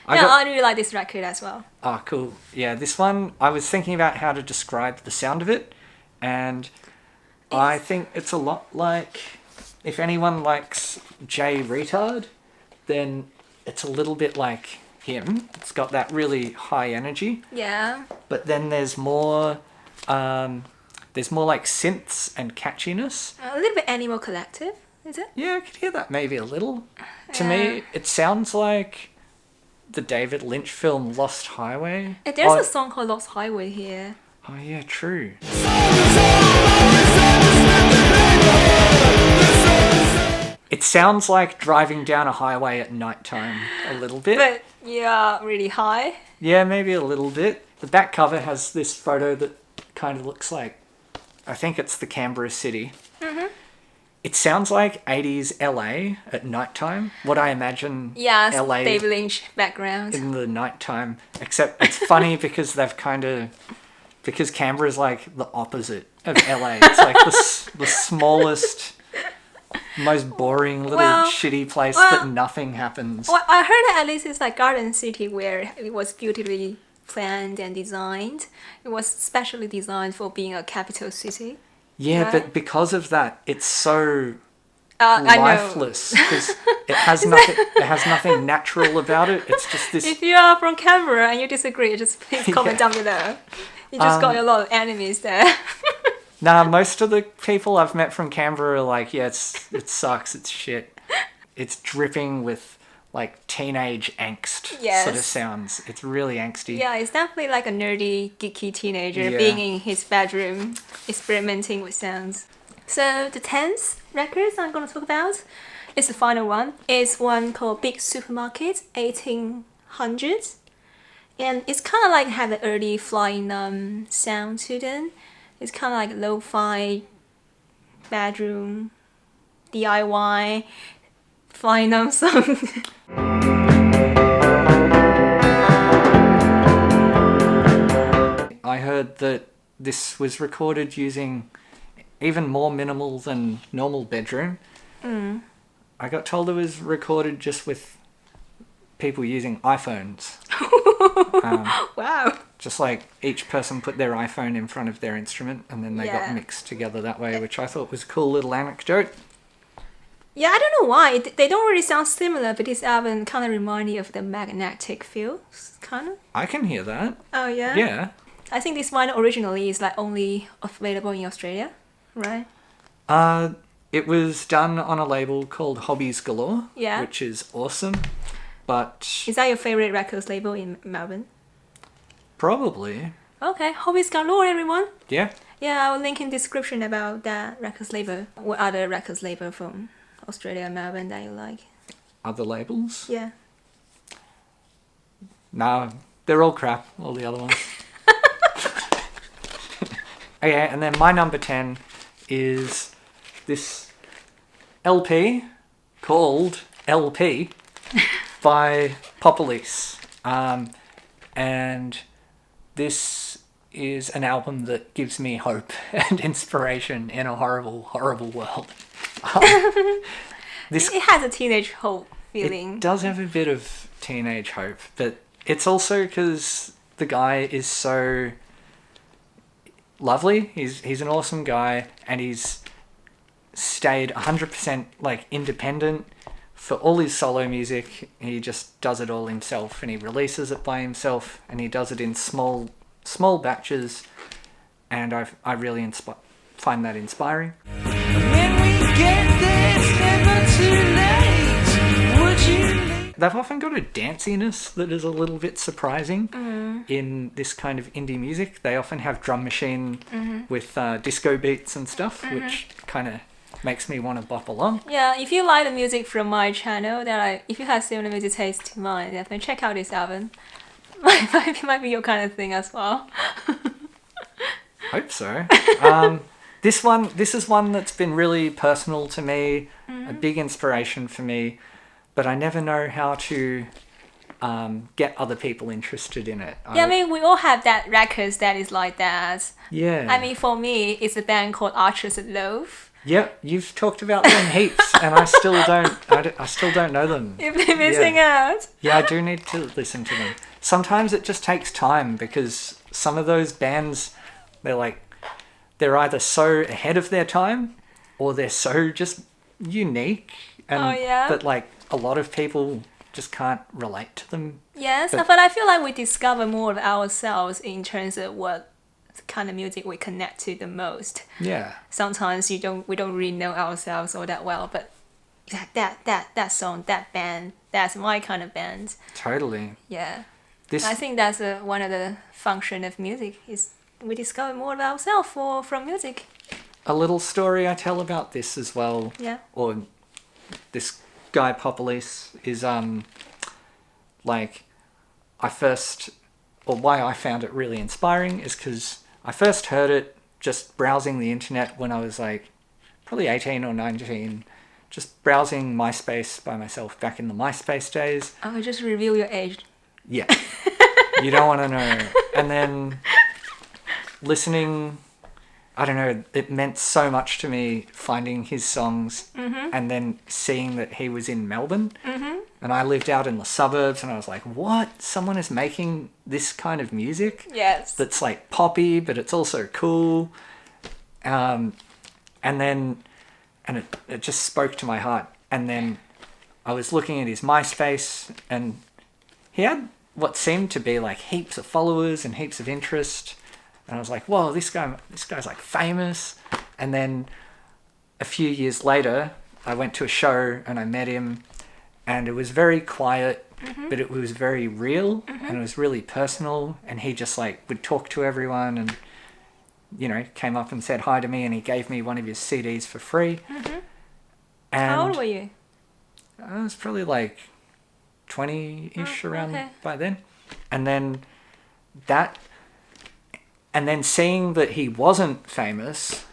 I really like this record as well. Oh, cool. Yeah, this one, I was thinking about how to describe the sound of it, and I think it's a lot like, if anyone likes Jay Retard, then it's a little bit like him. It's got that really high energy, Yeah. but then there's more like synths and catchiness. A little bit Animal Collective, is it? Yeah, I could hear that maybe a little. To Yeah. me, it sounds like the David Lynch film Lost Highway. There's a song called Lost Highway here. Oh yeah, true. It sounds like driving down a highway at nighttime a little bit. But yeah, really high. Yeah, maybe a little bit. The back cover has this photo that kind of looks like, I think it's the Canberra city. It sounds like 80s LA at nighttime. What I imagine Yeah, LA David Lynch background. in the nighttime. Except it's funny because because Canberra's like the opposite of LA. It's like the smallest, most boring little shitty place that nothing happens. Well, I heard that at least it's like Garden City where it was beautifully planned and designed. It was specially designed for being a capital city. Yeah, Right. but because of that, it's so I know. lifeless because it has nothing. It has nothing natural about it. It's just this. If you are from Canberra and you disagree, just please comment Yeah. down below. You just got a lot of enemies there. Nah, most of the people I've met from Canberra are like, yeah, it sucks, it's shit. It's dripping with like teenage angst sort of Yes. sounds. It's really angsty. Yeah, it's definitely like a nerdy, geeky teenager Yeah. being in his bedroom, experimenting with sounds. So the 10th record I'm going to talk about is the final one. It's one called Big Supermarket, 1800s. And it's kind of like have an early flying sound to them. It's kind of like lo-fi, bedroom, DIY, flying song. I heard that this was recorded using even more minimal than normal bedroom. I got told it was recorded just with people using iPhones. Wow. Just like each person put their iPhone in front of their instrument and then they Yeah. got mixed together that way, which I thought was a cool little anecdote. Yeah, I don't know why. They don't really sound similar, but this album kind of remind me of the magnetic fields, kind of. I can hear that. Oh, yeah? Yeah. I think this one originally is like only available in Australia, right? It was done on a label called Hobbies Galore, Yeah. which is awesome. But Is that your favorite records label in Melbourne? probably, Okay, Hobbies Galore, everyone. yeah. Yeah, I'll link in description about that records label. What other records label from Australia and Melbourne that you like? Other labels? Yeah. No, they're all crap, all the other ones. Okay, and then my number 10 is this LP called LP by Popolice. And this is an album that gives me hope and inspiration in a horrible, horrible world. This It has a teenage hope feeling. It does have a bit of teenage hope, but it's also because the guy is so lovely. He's an awesome guy, and he's stayed 100% like independent for all his solo music. He just does it all himself, and he releases it by himself, and he does it in small batches, and I really find that inspiring. When we get there, it's never too late. Would you? They've often got a danciness that is a little bit surprising in this kind of indie music. They often have drum machine with disco beats and stuff, which kind of makes me want to bop along. Yeah, if you like the music from my channel, if you have similar music taste to mine, definitely check out this album. might be your kind of thing as well. Hope so. This is one that's been really personal to me, a big inspiration for me, but I never know how to get other people interested in it. Yeah, I mean, we all have that records that is like that. Yeah. I mean, for me, it's a band called Archers at Loaf. Yep, you've talked about them heaps, and I still don't know them. You've been missing out. Yeah, I do need to listen to them. Sometimes it just takes time because some of those bands, they're either so ahead of their time or they're so just unique and Oh, yeah? that like a lot of people just can't relate to them. Yes, But- but I feel like we discover more of ourselves in terms of what kind of music we connect to the most. Yeah. Sometimes we don't really know ourselves all that well, but that song, that band, that's my kind of band. Totally. Yeah. This I think that's one of the function of music is we discover more of ourselves from music. a little story I tell about this as well. Yeah. Or this guy Popolice is why I found it really inspiring is because I first heard it just browsing the internet when I was like probably 18 or 19, just browsing MySpace by myself back in the MySpace days. Oh, just reveal your age. Yeah. You don't want to know. And then listening, I don't know, it meant so much to me finding his songs and then seeing that he was in Melbourne. And I lived out in the suburbs and I was like, what? Someone is making this kind of music? Yes. That's like poppy, but it's also cool. And it just spoke to my heart. And then I was looking at his MySpace and he had what seemed to be like heaps of followers and heaps of interest. And I was like, whoa, this guy's like famous. And then a few years later, I went to a show and I met him, and it was very quiet, but it was very real, and it was really personal. And he just like would talk to everyone, and you know, came up and said hi to me, and he gave me one of his CDs for free. And How old were you? I was probably like 20-ish around okay. by then. And then seeing that he wasn't famous,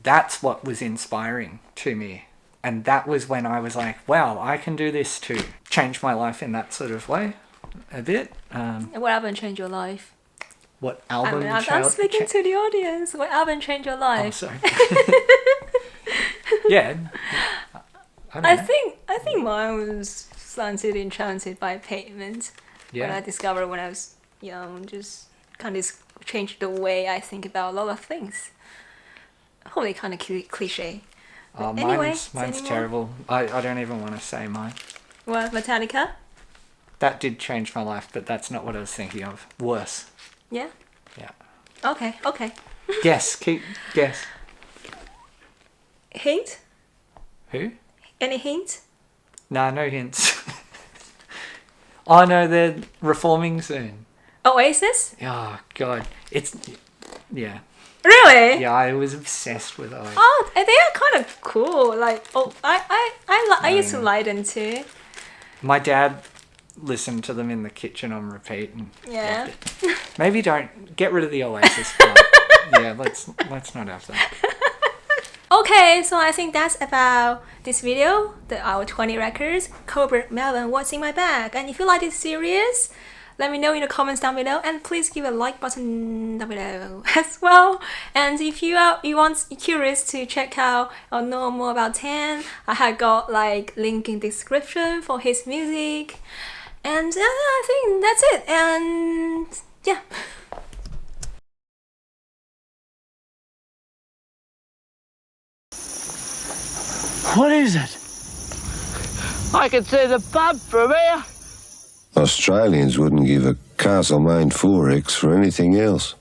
that's what was inspiring to me. And that was when I was like, wow, I can do this too. Change my life in that sort of way a bit. And what album changed your life? What album? I'm speaking to the audience. What album changed your Oh, life? sorry. Yeah. I think mine was Slanted Enchanted by Pavement. Yeah. When I discovered when I was young, just kind of changed the way I think about a lot of things. Probably kind of cliche. Oh, But anyway, mine's any more? terrible. I don't even want to say mine. Well, Metallica? That did change my life, but that's not what I was thinking of. Worse. Yeah? Yeah. Okay. Guess. Guess. Hint? Who? Any hint? Nah, no hints. Oh no, they're reforming soon. Oasis? Oh god, yeah. Really? Yeah, I was obsessed with Oasis. Oh, they are kind of cool. Like, I used to like them too. My dad listened to them in the kitchen on repeat and Yeah. loved it. Maybe don't get rid of the Oasis part. Yeah, let's not have that. Okay, so I think that's about this video, our 20 records, Cobra Melbourne, What's in My Bag. And if you like this series, let me know in the comments down below, and please give a like button down below as well. And if you curious to check out or know more about Tan, I have got like link in description for his music. And I think that's it. And yeah. What is it? I can see the pub from here. Australians wouldn't give a Castlemaine 4X for anything else.